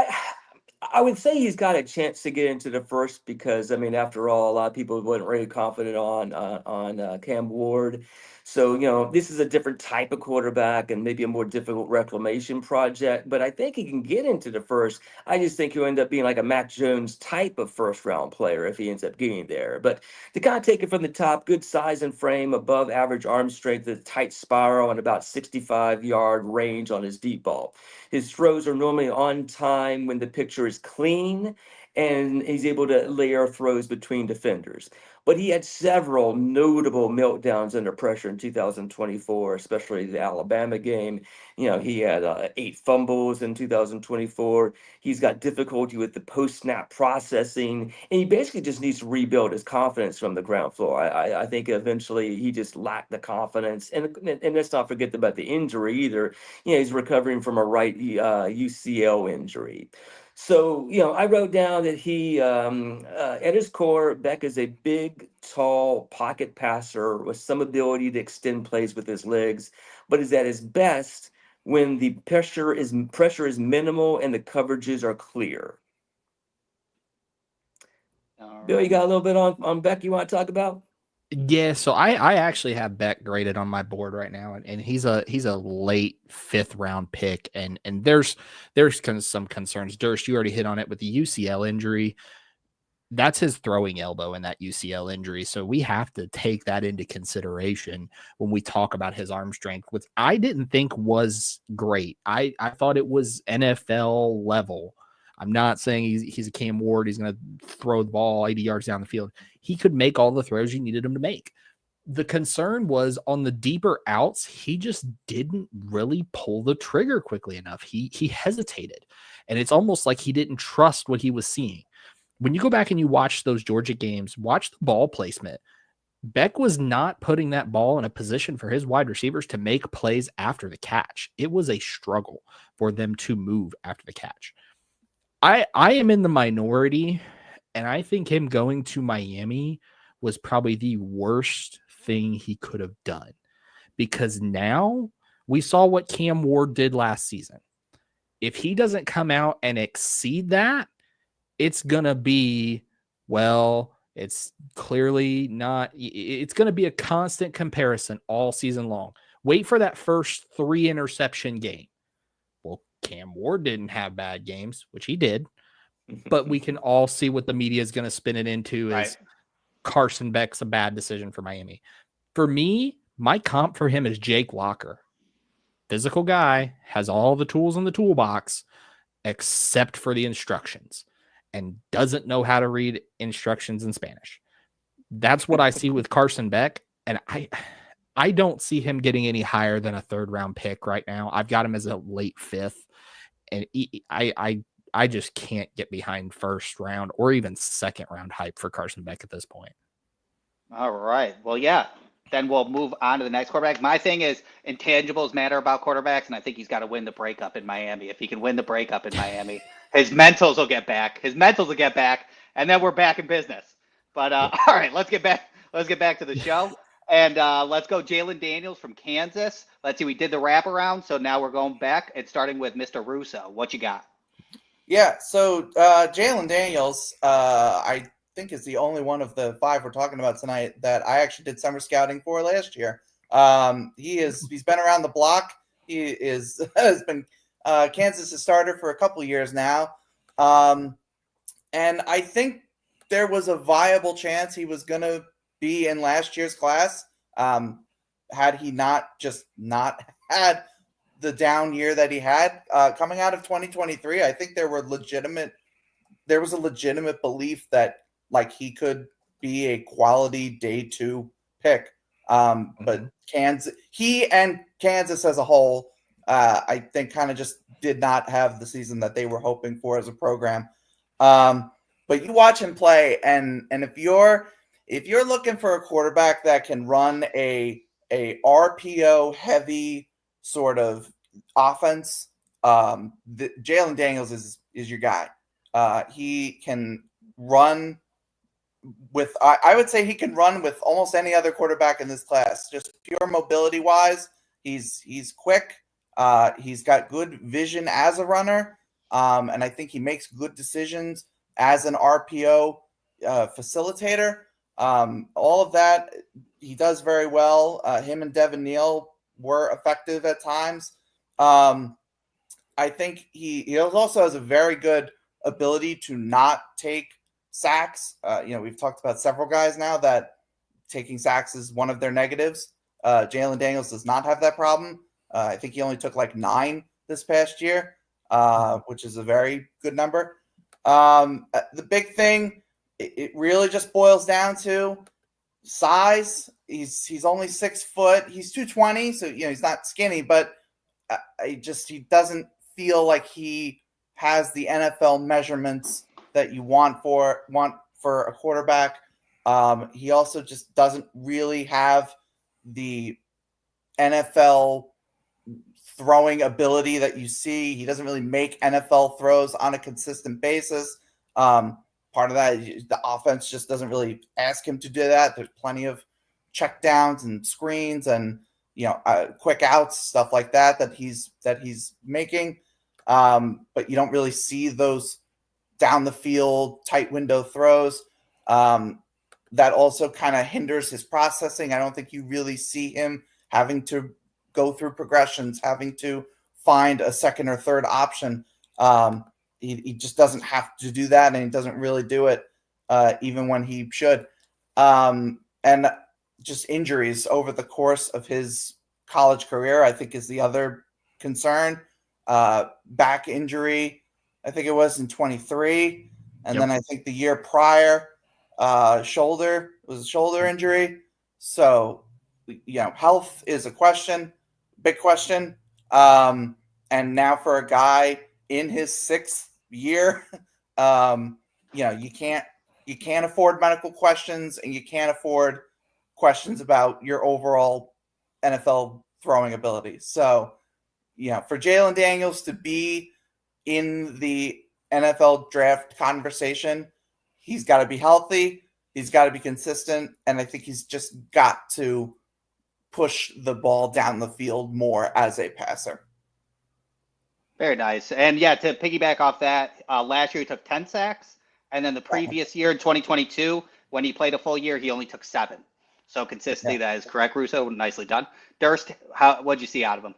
I would say he's got a chance to get into the first because, I mean, after all, a lot of people weren't really confident on Cam Ward. So, this is a different type of quarterback and maybe a more difficult reclamation project. But I think he can get into the first. I just think he'll end up being like a Mac Jones type of first-round player if he ends up getting there. But to kind of take it from the top, good size and frame, above average arm strength, a tight spiral, and about 65-yard range on his deep ball. His throws are normally on time when the picture is clean, and he's able to layer throws between defenders. But he had several notable meltdowns under pressure in 2024, especially the Alabama game. He had 8 fumbles in 2024. He's got difficulty with the post-snap processing, and he basically just needs to rebuild his confidence from the ground floor. I think eventually he just lacked the confidence. And let's not forget about the injury either. He's recovering from a right UCL injury. So, I wrote down that he, at his core, Beck is a big, tall pocket passer with some ability to extend plays with his legs, but is at his best when the pressure is minimal and the coverages are clear. Bill, you got a little bit on Beck you want to talk about? Yeah, so I actually have Beck graded on my board right now, and he's a late 5th round pick, and there's some concerns. Durst, you already hit on it with the UCL injury. That's his throwing elbow in that UCL injury, so we have to take that into consideration when we talk about his arm strength, which I didn't think was great. I thought it was NFL level. I'm not saying he's a Cam Ward. He's going to throw the ball 80 yards down the field. He could make all the throws you needed him to make. The concern was on the deeper outs, he just didn't really pull the trigger quickly enough. He hesitated, and it's almost like he didn't trust what he was seeing. When you go back and you watch those Georgia games, watch the ball placement. Beck was not putting that ball in a position for his wide receivers to make plays after the catch. It was a struggle for them to move after the catch. I am in the minority, and I think him going to Miami was probably the worst thing he could have done, because now we saw what Cam Ward did last season. If he doesn't come out and exceed that, it's going to be, it's clearly not. It's going to be a constant comparison all season long. Wait for that first 3 interception game. Well, Cam Ward didn't have bad games, which he did, but we can all see what the media is going to spin it into is, Carson Beck's a bad decision for Miami. For me, my comp for him is Jake Locker. Physical guy, has all the tools in the toolbox except for the instructions, and doesn't know how to read instructions in Spanish. That's what I see with Carson Beck, and I don't see him getting any higher than a 3rd round pick right now. I've got him as a late 5th, and I just can't get behind 1st round or even 2nd round hype for Carson Beck at this point. All right. Well, yeah. Then we'll move on to the next quarterback. My thing is intangibles matter about quarterbacks, and I think he's got to win the breakup in Miami. If he can win the breakup in Miami, his mentals will get back. And then we're back in business. But all right, let's get back to the show. And let's go Jalon Daniels from Kansas. Let's see, we did the wraparound, so now we're going back and starting with Mr. Russo. What you got? Yeah, so Jalon Daniels, I think is the only one of the 5 we're talking about tonight that I actually did summer scouting for last year. He's been around the block. He has been Kansas' starter for a couple years now. And I think there was a viable chance he was going to be in last year's class. Had he not had the down year that he had coming out of 2023, I think there was a legitimate belief that like he could be a quality day 2 pick. But he and Kansas as a whole, I think kind of just did not have the season that they were hoping for as a program. But you watch him play, and if you're looking for a quarterback that can run a RPO heavy sort of offense, Jalon Daniels is your guy. He can run with, I would say he can run with almost any other quarterback in this class. Just pure mobility wise, he's quick. He's got good vision as a runner, and I think he makes good decisions as an RPO facilitator. All of that he does very well. Him and Devin Neal were effective at times. I think he also has a very good ability to not take sacks. We've talked about several guys now that taking sacks is one of their negatives. Jalon Daniels does not have that problem. I think he only took like 9 this past year, which is a very good number. The big thing, it really just boils down to size. He's only 6 foot. He's 220, so he's not skinny, but he doesn't feel like he has the NFL measurements that you want for a quarterback. He also just doesn't really have the NFL throwing ability that you see. He doesn't really make NFL throws on a consistent basis. Part of that is the offense just doesn't really ask him to do that. There's plenty of check downs and screens and quick outs, stuff like that he's making. But you don't really see those down the field tight window throws. That also kind of hinders his processing. I don't think you really see him having to go through progressions, having to find a second or third option. He just doesn't have to do that, and he doesn't really do it even when he should. And just injuries over the course of his college career, I think, is the other concern. Back injury, I think it was in 23. And then I think the year prior, shoulder injury. So, health is a big question. And now for a guy in his 6th year, you can't afford medical questions, and you can't afford questions about your overall NFL throwing ability. So, for Jalon Daniels to be in the NFL draft conversation, he's got to be healthy. He's got to be consistent. And I think he's just got to push the ball down the field more as a passer. Very nice. And to piggyback off that, last year he took 10 sacks. And then the previous year in 2022, when he played a full year, he only took 7. So consistency, that is correct, Russo. Nicely done. Durst, what'd you see out of him?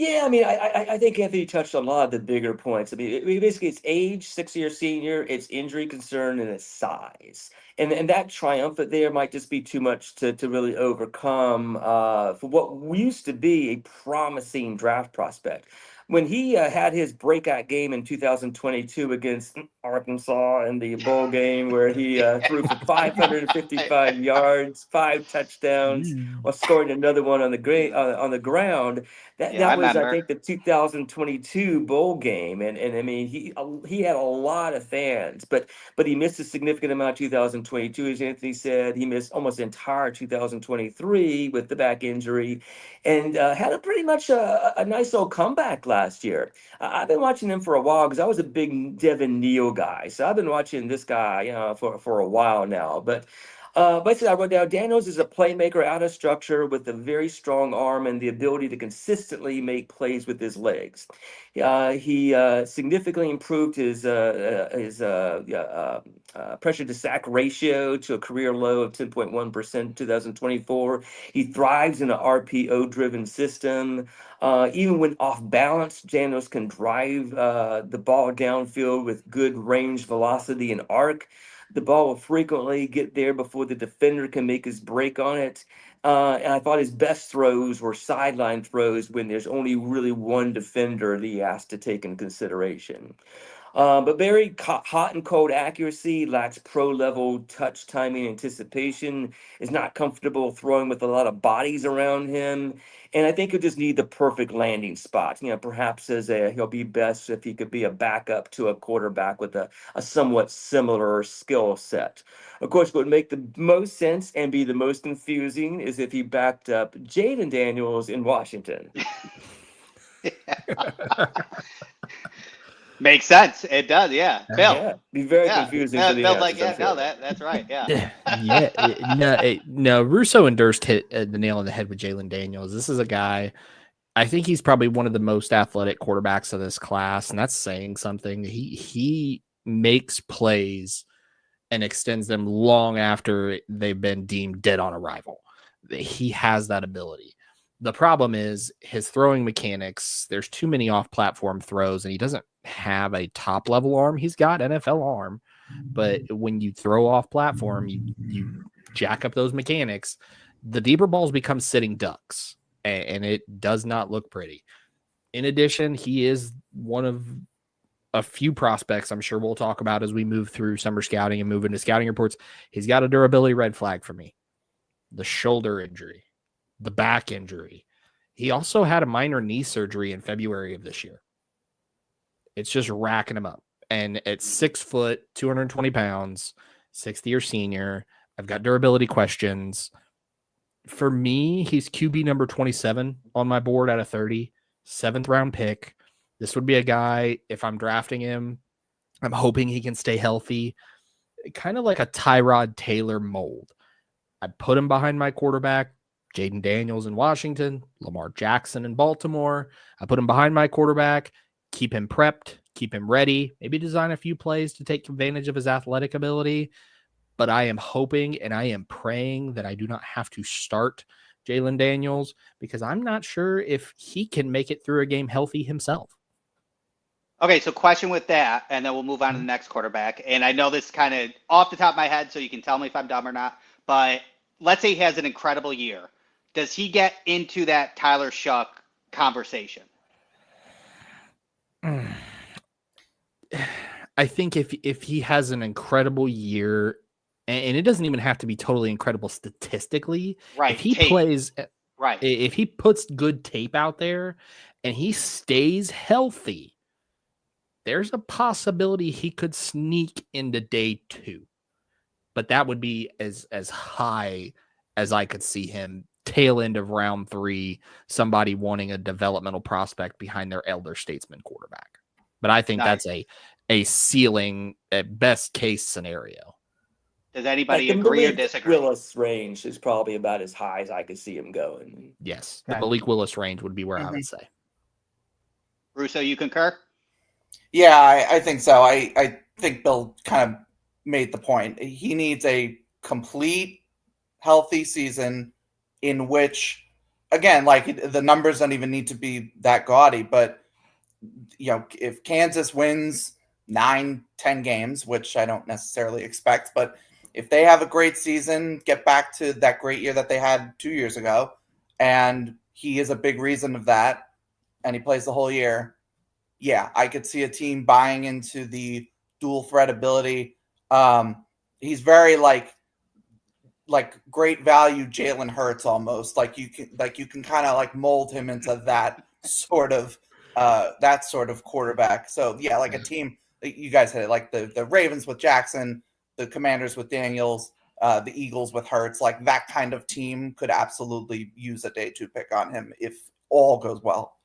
Yeah, I mean, I think Anthony touched on a lot of the bigger points. I mean, basically, it's age, 6 year senior, it's injury concern, and it's size. And that triumphant there might just be too much to really overcome for what used to be a promising draft prospect. When he had his breakout game in 2022 against Arkansas in the bowl game, where he threw for 555 yards, 5 touchdowns, while scoring another one on on the ground. That Yeah, I that was, I remember. think, the 2022 bowl game, and I mean he had a lot of fans, but he missed a significant amount of 2022, as Anthony said. He missed almost the entire 2023 with the back injury, and had a pretty much a nice little comeback last year. I've been watching him for a while because I was a big Devin Neal guy, so I've been watching this guy, for a while now, but. Basically, I wrote down Daniels is a playmaker out of structure with a very strong arm and the ability to consistently make plays with his legs. He significantly improved his pressure to sack ratio to a career low of 10.1% in 2024. He thrives in an RPO driven system. Even when off balance, Daniels can drive the ball downfield with good range, velocity, and arc. The ball will frequently get there before the defender can make his break on it. And I thought his best throws were sideline throws when there's only really one defender that he has to take in consideration. But very hot and cold accuracy, lacks pro level touch timing, anticipation, is not comfortable throwing with a lot of bodies around him. And I think he'll just need the perfect landing spot. Perhaps he'll be best if he could be a backup to a quarterback with a somewhat similar skill set. Of course, what would make the most sense and be the most confusing is if he backed up Jaden Daniels in Washington. Makes sense. It does. Yeah. Bill. Yeah, be very Yeah. confusing for the Bill's like, answers, I'm yeah, no, sure. that's right. Yeah. No. Russo and Durst hit the nail on the head with Jalon Daniels. This is a guy. I think he's probably one of the most athletic quarterbacks of this class, and that's saying something. He makes plays and extends them long after they've been deemed dead on arrival. He has that ability. The problem is his throwing mechanics. There's too many off-platform throws, and he doesn't have a top-level arm. He's got NFL arm, but when you throw off platform, you jack up those mechanics. The deeper balls become sitting ducks, and it does not look pretty. In addition, he is one of a few prospects I'm sure we'll talk about as we move through summer scouting and move into scouting reports. He's got a durability red flag for me. The shoulder injury, the back injury. He also had a minor knee surgery in February of this year. It's just racking him up. And at 6 foot, 220 pounds, 60-year senior, I've got durability questions. For me, he's QB number 27 on my board out of 30, 7th round pick. This would be a guy, if I'm drafting him, I'm hoping he can stay healthy, kind of like a Tyrod Taylor mold. I'd put him behind my quarterback, Jaden Daniels in Washington, Lamar Jackson in Baltimore. I put him behind my quarterback, keep him prepped, keep him ready, maybe design a few plays to take advantage of his athletic ability. But I am hoping and I am praying that I do not have to start Jalon Daniels because I'm not sure if he can make it through a game healthy himself. Okay, so question with that, and then we'll move on to the next quarterback. And I know this is kind of off the top of my head, so you can tell me if I'm dumb or not. But let's say he has an incredible year. Does he get into that Tyler Shuck conversation? I think if he has an incredible year, and it doesn't even have to be totally incredible statistically, right? If he plays, right? If he puts good tape out there and he stays healthy, there's a possibility he could sneak into day 2. But that would be as high as I could see him. Tail end of round 3, somebody wanting a developmental prospect behind their elder statesman quarterback. But I think that's a ceiling at best case scenario. Does anybody agree or disagree? Willis range is probably about as high as I could see him going. Yes, the Malik Willis range would be where I would say. Russo, you concur? Yeah, I think so. I think Bill kind of made the point. He needs a complete, healthy season in which again, like the numbers don't even need to be that gaudy, but if Kansas wins 9-10 games, which I don't necessarily expect, but if they have a great season, get back to that great year that they had 2 years ago, and he is a big reason of that, and he plays the whole year, yeah, I could see a team buying into the dual threat ability. He's very like great value Jalen Hurts almost. Like you can kind of like mold him into that sort of quarterback. So yeah, like a team, you guys hit it, like the Ravens with Jackson, the Commanders with Daniels, the Eagles with Hurts, like that kind of team could absolutely use a day 2 pick on him if all goes well.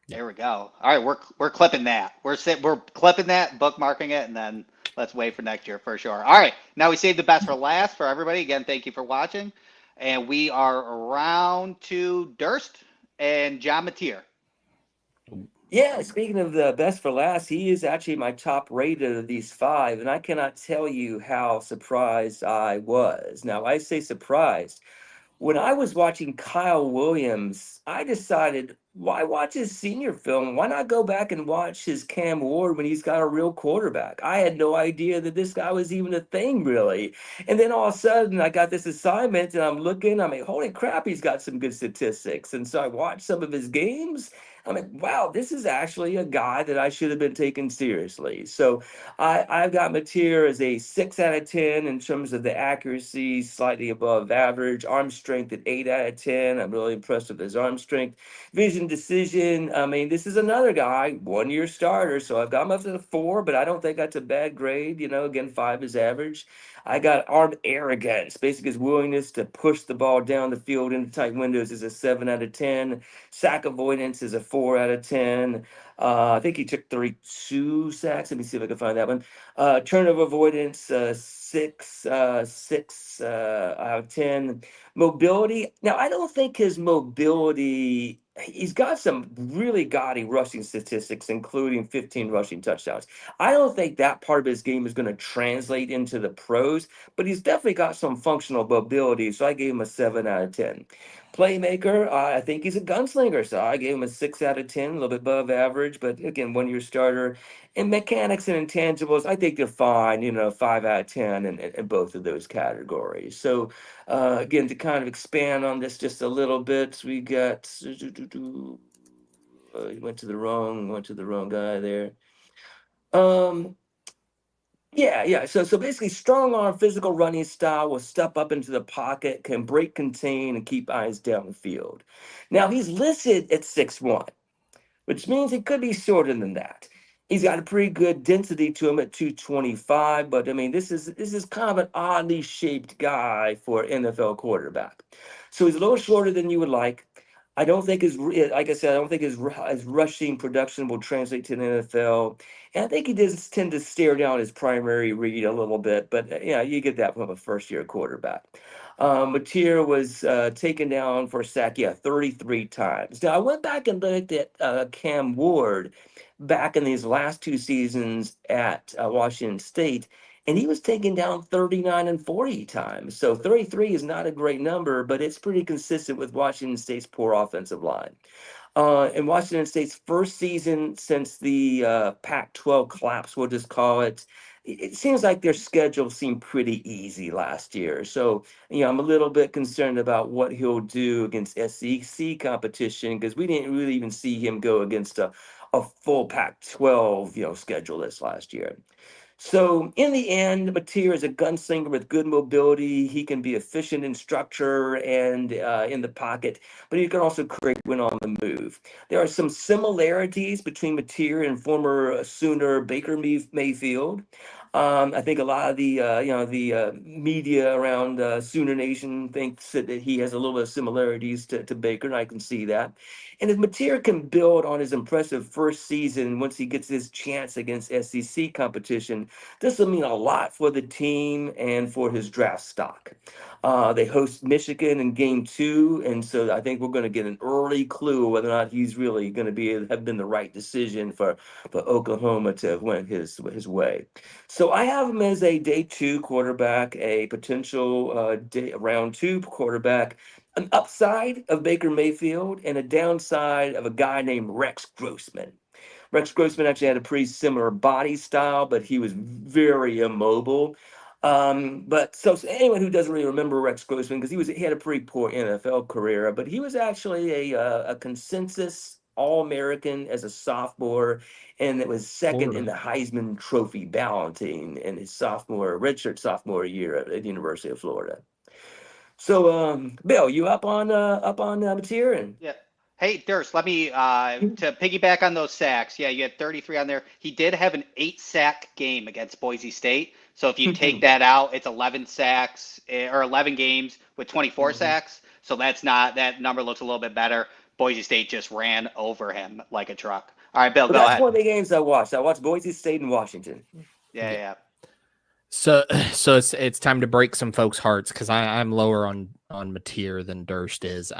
There we go. All right, we're clipping that. We're clipping that, bookmarking it, and then let's wait for next year for sure. All right, now we saved the best for last for everybody. Again, thank you for watching, and we are around to Durst and John Mateer. Yeah, speaking of the best for last, he is actually my top rated of these 5, and I cannot tell you how surprised I was. Now, I say surprised. When I was watching Kyle Williams, I decided, why watch his senior film? Why not go back and watch his Cam Ward when he's got a real quarterback? I had no idea that this guy was even a thing, really. And then all of a sudden, I got this assignment, and I'm looking, holy crap, he's got some good statistics. And so I watched some of his games. I'm like, wow, this is actually a guy that I should have been taken seriously. So I've got Mateer as a 6 out of 10 in terms of the accuracy, slightly above average. Arm strength at 8 out of 10. I'm really impressed with his arm strength. Vision decision. This is another guy, 1-year starter. So I've got him up to the 4, but I don't think that's a bad grade. Again, 5 is average. I got arm arrogance. Basically, his willingness to push the ball down the field into tight windows is a 7 out of 10. Sack avoidance is a 4 out of 10. I think he took 32 sacks. Let me see if I can find that one. Turnover avoidance, 6 out of 10. Mobility. Now, I don't think his mobility, he's got some really gaudy rushing statistics, including 15 rushing touchdowns. I don't think that part of his game is going to translate into the pros, but he's definitely got some functional mobility. So I gave him a 7 out of 10. Playmaker, I think he's a gunslinger, so I gave him a 6 out of 10, a little bit above average, but again, 1-year starter. And mechanics and intangibles, I think they're fine, 5 out of 10 in both of those categories. So again, to kind of expand on this just a little bit, we got, went to the wrong guy there. Yeah. So basically, strong arm, physical running style will step up into the pocket, can break, contain, and keep eyes downfield. Now he's listed at 6'1", which means he could be shorter than that. He's got a pretty good density to him at 225, but this is kind of an oddly shaped guy for an NFL quarterback. So he's a little shorter than you would like. I don't think like I said, I don't think his rushing production will translate to the NFL. And I think he does tend to stare down his primary read a little bit, but you get that from a first-year quarterback. Mateer was taken down for a sack, 33 times. Now, I went back and looked at Cam Ward back in these last 2 seasons at Washington State, and he was taken down 39 and 40 times. So 33 is not a great number, but it's pretty consistent with Washington State's poor offensive line. In Washington State's first season since the Pac-12 collapse, we'll just call it, it seems like their schedule seemed pretty easy last year. So, I'm a little bit concerned about what he'll do against SEC competition, because we didn't really even see him go against a full Pac-12, schedule this last year. So in the end, Mateer is a gunslinger with good mobility. He can be efficient in structure and in the pocket, but he can also create win on the move. There are some similarities between Mateer and former Sooner Baker Mayfield. I think a lot of the media around Sooner Nation thinks that he has a little bit of similarities to Baker, and I can see that. And if Mateer can build on his impressive first season once he gets his chance against SEC competition, this will mean a lot for the team and for his draft stock. They host Michigan in game 2, and so I think we're going to get an early clue whether or not he's really going to have been the right decision for Oklahoma to have went his way. So I have him as a day 2 quarterback, a potential round 2 quarterback, an upside of Baker Mayfield, and a downside of a guy named Rex Grossman. Rex Grossman actually had a pretty similar body style, but he was very immobile. But so anyone who doesn't really remember Rex Grossman, because he had a pretty poor NFL career, but he was actually a consensus All-American as a sophomore, and it was second in Florida. the Heisman Trophy balloting in his redshirt sophomore year at the University of Florida. So, Bill, you up on Mateer and Yeah. Hey, Durst, let me to piggyback on those sacks. Yeah, you had 33 on there. He did have an 8-sack game against Boise State. So if you take that out, it's 11 sacks or 11 games with 24 sacks. So that number looks a little bit better. Boise State just ran over him like a truck. All right, Bill, But go that's ahead. one of the games I watched. I watched Boise State and Washington. Yeah. So it's time to break some folks' hearts because I'm lower on Mateer than Durst is.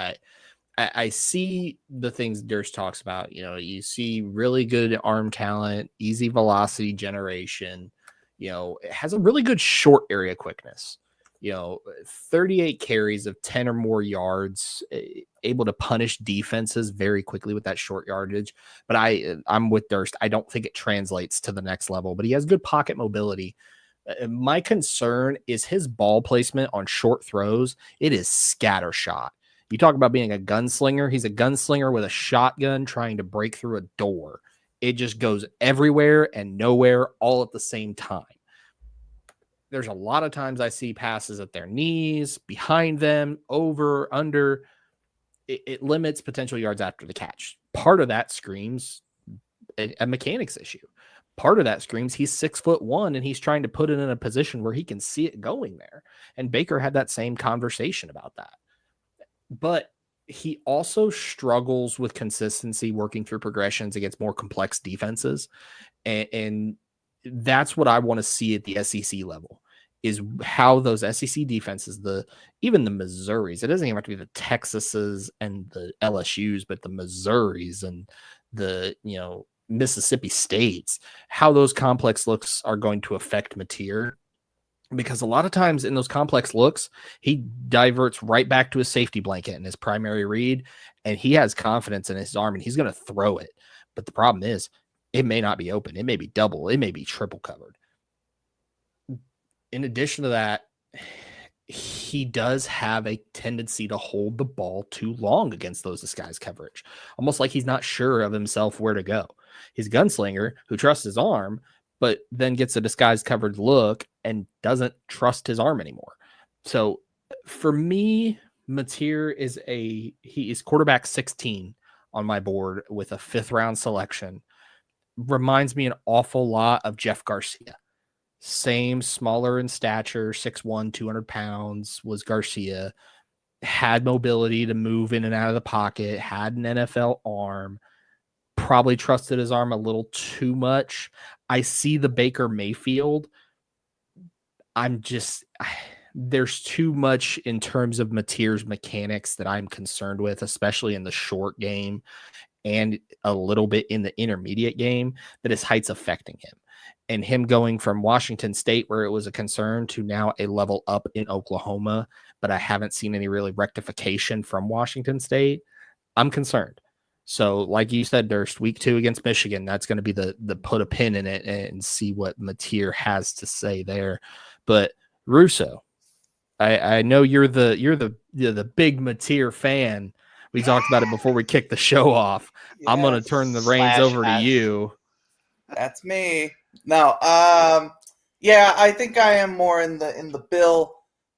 I see the things Durst talks about. You know, you see really good arm talent, easy velocity generation. You know, it has a really good short area quickness. You know, 38 carries of 10 or more yards, able to punish defenses very quickly with that short yardage. But I'm with Durst. I don't think it translates to the next level, but he has good pocket mobility. My concern is his ball placement on short throws. It is scattershot. You talk about being a gunslinger. He's a gunslinger with a shotgun trying to break through a door. It just goes everywhere and nowhere all at the same time. There's a lot of times I see passes at their knees, behind them, over, under. It limits potential yards after the catch. Part of that screams a mechanics issue. Part of that screams he's 6'1" and he's trying to put it in a position where he can see it going there. And Baker had that same conversation about that. But he also struggles with consistency working through progressions against more complex defenses. And that's what I want to see at the SEC level is how those SEC defenses, even the Missouris, it doesn't even have to be the Texases and the LSUs, but the Missouris and the, Mississippi States, how those complex looks are going to affect Mateer. Because a lot of times in those complex looks, he diverts right back to his safety blanket and his primary read, and he has confidence in his arm, and he's going to throw it. But the problem is, it may not be open. It may be double. It may be triple covered. In addition to that, he does have a tendency to hold the ball too long against those disguise coverage, almost like he's not sure of himself where to go. He's a gunslinger who trusts his arm, but then gets a disguised covered look and doesn't trust his arm anymore. So for me, Mateer he is quarterback 16 on my board with a 5th round selection. Reminds me an awful lot of Jeff Garcia. Same, smaller in stature, 6'1", 200 pounds was Garcia. Had mobility to move in and out of the pocket, had an NFL arm. Probably trusted his arm a little too much. I see the Baker Mayfield. There's too much in terms of Mateer's mechanics that I'm concerned with, especially in the short game and a little bit in the intermediate game, that his height's affecting him. And him going from Washington State, where it was a concern, to now a level up in Oklahoma, but I haven't seen any really rectification from Washington State. I'm concerned. So, like you said, Durst, week 2 against Michigan, that's going to be the put a pin in it and see what Mateer has to say there. But Russo, I know you're the big Mateer fan. We talked about it before we kicked the show off. Yes. I'm going to turn the reins over to you. That's me. No, yeah, I think I am more in the Bill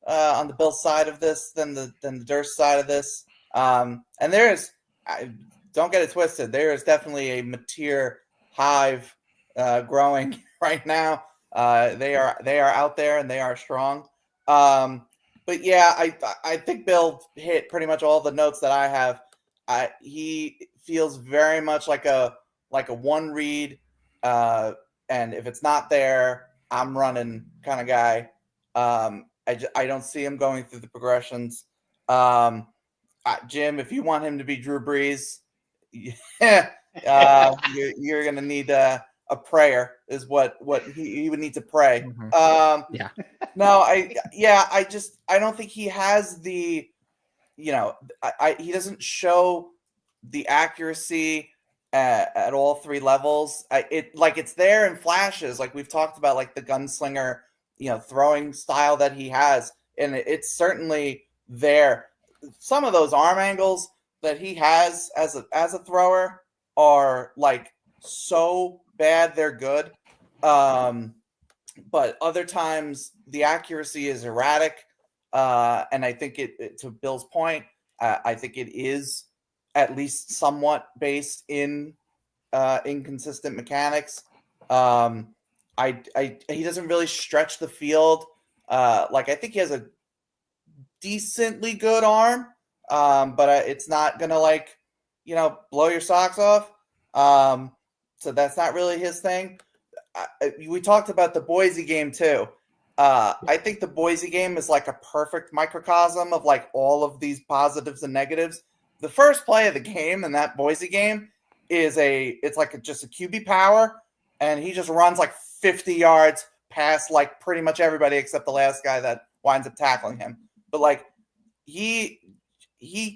on the Bill side of this than the Durst side of this. And don't get it twisted. There is definitely a Mateer hive growing right now. They are out there and they are strong. But yeah, I think Bill hit pretty much all the notes that I have. He feels very much like a one read. And if it's not there, I'm running kind of guy. I don't see him going through the progressions. Jim, if you want him to be Drew Brees, you're going to need a a prayer is what he would need to pray. Mm-hmm. Yeah. No, I don't think he has the, he doesn't show the accuracy at all three levels. It's there in flashes, like we've talked about, like the gunslinger, throwing style that he has, and it's certainly there. Some of those arm angles that he has as a thrower are like so bad they're good. But other times the accuracy is erratic. And I think it to Bill's point, I think it is at least somewhat based in inconsistent mechanics. He doesn't really stretch the field. I think he has a decently good arm, but it's not gonna blow your socks off. So that's not really his thing. We talked about the Boise game too. I think the Boise game is like a perfect microcosm of like all of these positives and negatives. The first play of the game in that Boise game is just a QB power, and he just runs like 50 yards past like pretty much everybody except the last guy that winds up tackling him. But like he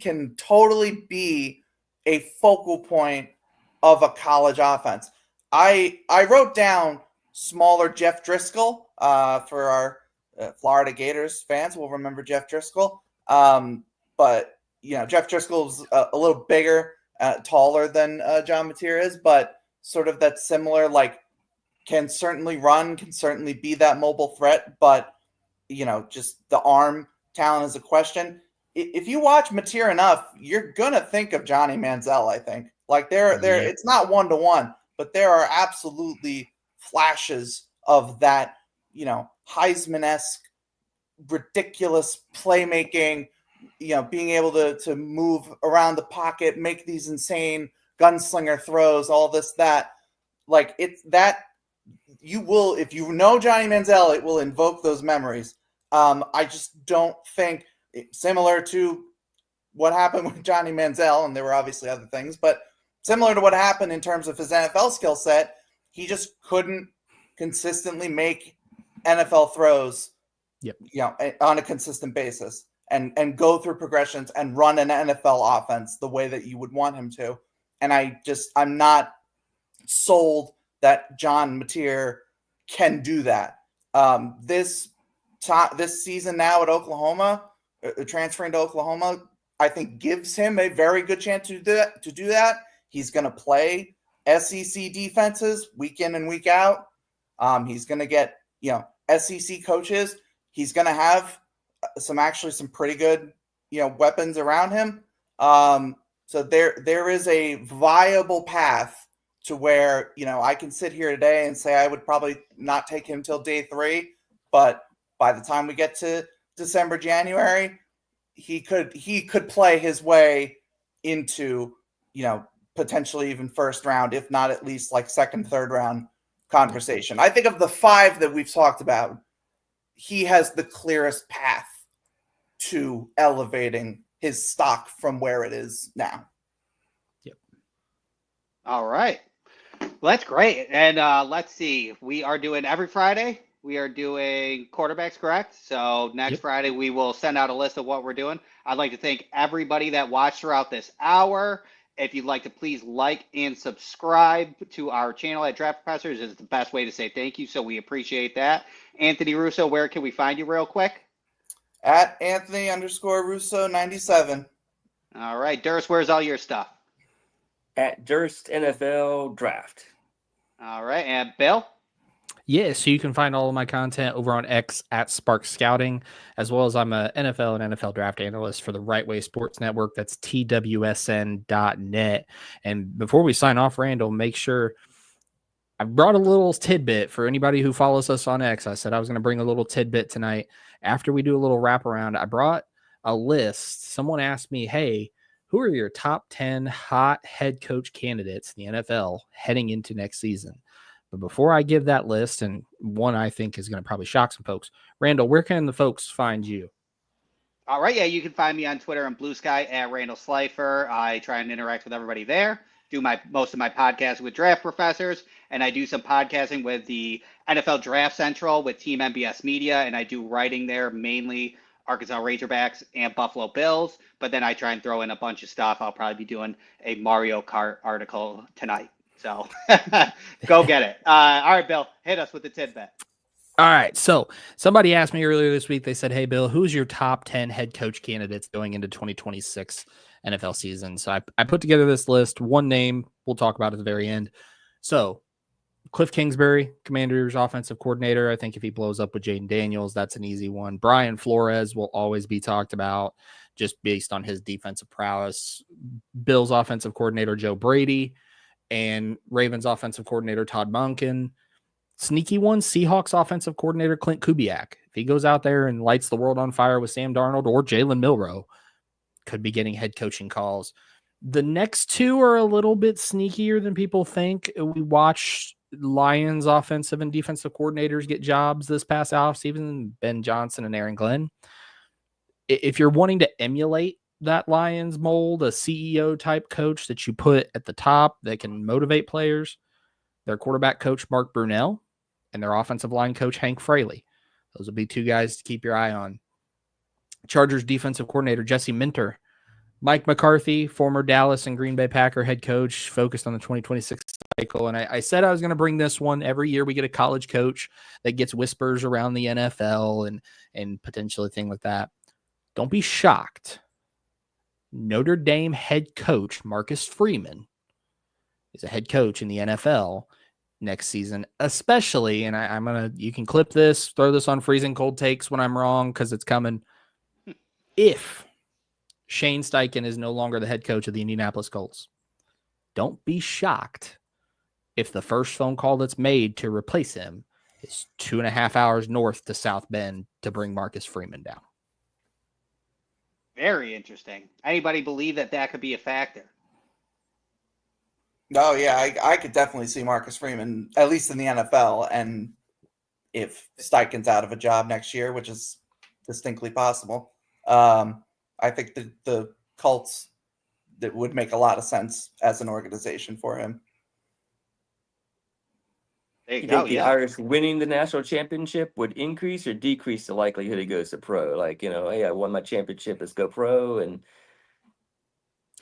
can totally be a focal point of a college offense. I wrote down smaller Jeff Driscoll for our Florida Gators fans. Will remember Jeff Driscoll. But Jeff Driscoll's a little bigger, taller than John Mateer is, but sort of that similar, like, can certainly run, can certainly be that mobile threat, but just the arm talent is a question. If you watch Mateer enough, you're gonna think of Johnny Manziel. I think like they're it's not 1-to-1, but there are absolutely flashes of that, Heisman-esque, ridiculous playmaking, being able to move around the pocket, make these insane gunslinger throws, all this, that. Like, it's that you will, if you know Johnny Manziel, it will invoke those memories. I just don't think, similar to what happened with Johnny Manziel, and there were obviously other things, but similar to what happened in terms of his NFL skill set, he just couldn't consistently make NFL throws, on a consistent basis and go through progressions and run an NFL offense the way that you would want him to. And I'm not sold that John Mateer can do that. This season now at Oklahoma, transferring to Oklahoma, I think gives him a very good chance to do that. He's going to play SEC defenses week in and week out. He's going to get, SEC coaches. He's going to have some pretty good, weapons around him. So there is a viable path to where, I can sit here today and say I would probably not take him till day 3, but by the time we get to December, January, he could play his way into, potentially even first round, if not at least like second, third round conversation. I think of the 5 that we've talked about, he has the clearest path to elevating his stock from where it is now. Yep. All right. Well, that's great. And let's see. We are doing every Friday. We are doing quarterbacks, correct? So next Friday, we will send out a list of what we're doing. I'd like to thank everybody that watched throughout this hour. If you'd like to please like and subscribe to our channel at Draft Professors, is the best way to say thank you. So we appreciate that. Anthony Russo, where can we find you real quick? At Anthony_Russo 97. All right. Durst, where's all your stuff? At Durst NFL Draft. All right. And Bill? Yeah, so you can find all of my content over on X at Spark Scouting, as well as I'm a NFL and NFL draft analyst for the Right Way Sports Network. That's TWSN.net. And before we sign off, Randall, make sure I brought a little tidbit for anybody who follows us on X. I said I was going to bring a little tidbit tonight. After we do a little wraparound, I brought a list. Someone asked me, hey, who are your top 10 hot head coach candidates in the NFL heading into next season? But before I give that list, and one I think is going to probably shock some folks, Randall, where can the folks find you? All right. Yeah, you can find me on Twitter and Blue Sky at Randall Slifer. I try and interact with everybody there. do most of my podcasts with draft professors, and I do some podcasting with the NFL Draft Central with Team MBS Media, and I do writing there, mainly Arkansas Razorbacks and Buffalo Bills. But then I try and throw in a bunch of stuff. I'll probably be doing a Mario Kart article tonight. So go get it. All right, Bill, hit us with the tidbit. All right. So somebody asked me earlier this week, they said, hey, Bill, who's your top 10 head coach candidates going into 2026 NFL season? So I put together this list. One name we'll talk about at the very end. So Cliff Kingsbury, Commanders offensive coordinator. I think if he blows up with Jaden Daniels, that's an easy one. Brian Flores will always be talked about just based on his defensive prowess. Bills offensive coordinator Joe Brady and Ravens offensive coordinator Todd Monken. Sneaky one, Seahawks offensive coordinator Clint Kubiak. If he goes out there and lights the world on fire with Sam Darnold or Jalen Milroe, could be getting head coaching calls. The next two are a little bit sneakier than people think. We watched Lions offensive and defensive coordinators get jobs this past offseason, Ben Johnson and Aaron Glenn. If you're wanting to emulate that Lions mold, a CEO type coach that you put at the top that can motivate players, their quarterback coach, Mark Brunell, and their offensive line coach, Hank Fraley. Those will be two guys to keep your eye on. Chargers defensive coordinator, Jesse Minter. Mike McCarthy, former Dallas and Green Bay Packer head coach, focused on the 2026 cycle. And I said I was going to bring this one. Every year we get a college coach that gets whispers around the NFL and potentially thing like that. Don't be shocked. Notre Dame head coach Marcus Freeman is a head coach in the NFL next season, especially, and you can clip this, throw this on Freezing Cold Takes when I'm wrong, because it's coming. If Shane Steichen is no longer the head coach of the Indianapolis Colts, don't be shocked if the first phone call that's made to replace him is 2.5 hours north to South Bend to bring Marcus Freeman down. Very interesting. Anybody believe that could be a factor? Oh, yeah, I could definitely see Marcus Freeman, at least in the NFL. And if Steichen's out of a job next year, which is distinctly possible, I think the Colts, that would make a lot of sense as an organization for him. There You think the Irish winning the national championship would increase or decrease the likelihood he goes to pro? Like, hey, I won my championship, let's go pro. And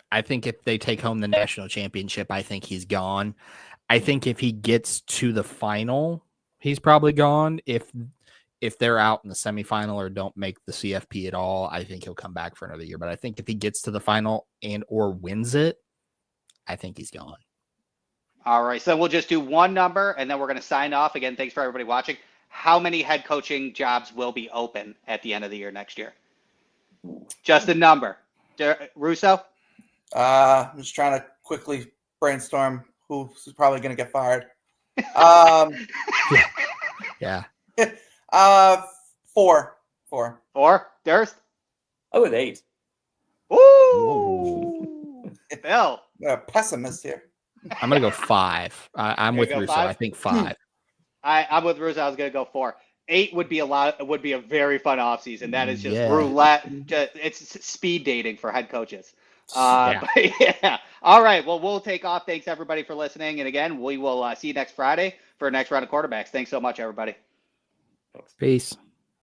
I think if they take home the national championship, I think he's gone. I think if he gets to the final, he's probably gone. If they're out in the semifinal or don't make the CFP at all, I think he'll come back for another year. But I think if he gets to the final and or wins it, I think he's gone. All right, so we'll just do one number, and then we're going to sign off. Again, thanks for everybody watching. How many head coaching jobs will be open at the end of the year next year? Just a number. Russo? I'm just trying to quickly brainstorm who's probably going to get fired. Yeah. 4. Durst? I with 8. Ooh. Bill? A pessimist here. I'm going to go 5. I'm with Russo. 5? I think 5. I'm with Russo. I was going to go 4. 8 would be a very fun offseason. That is just roulette. It's speed dating for head coaches. But yeah. All right. Well, we'll take off. Thanks everybody for listening. And again, we will see you next Friday for our next round of quarterbacks. Thanks so much, everybody. Peace.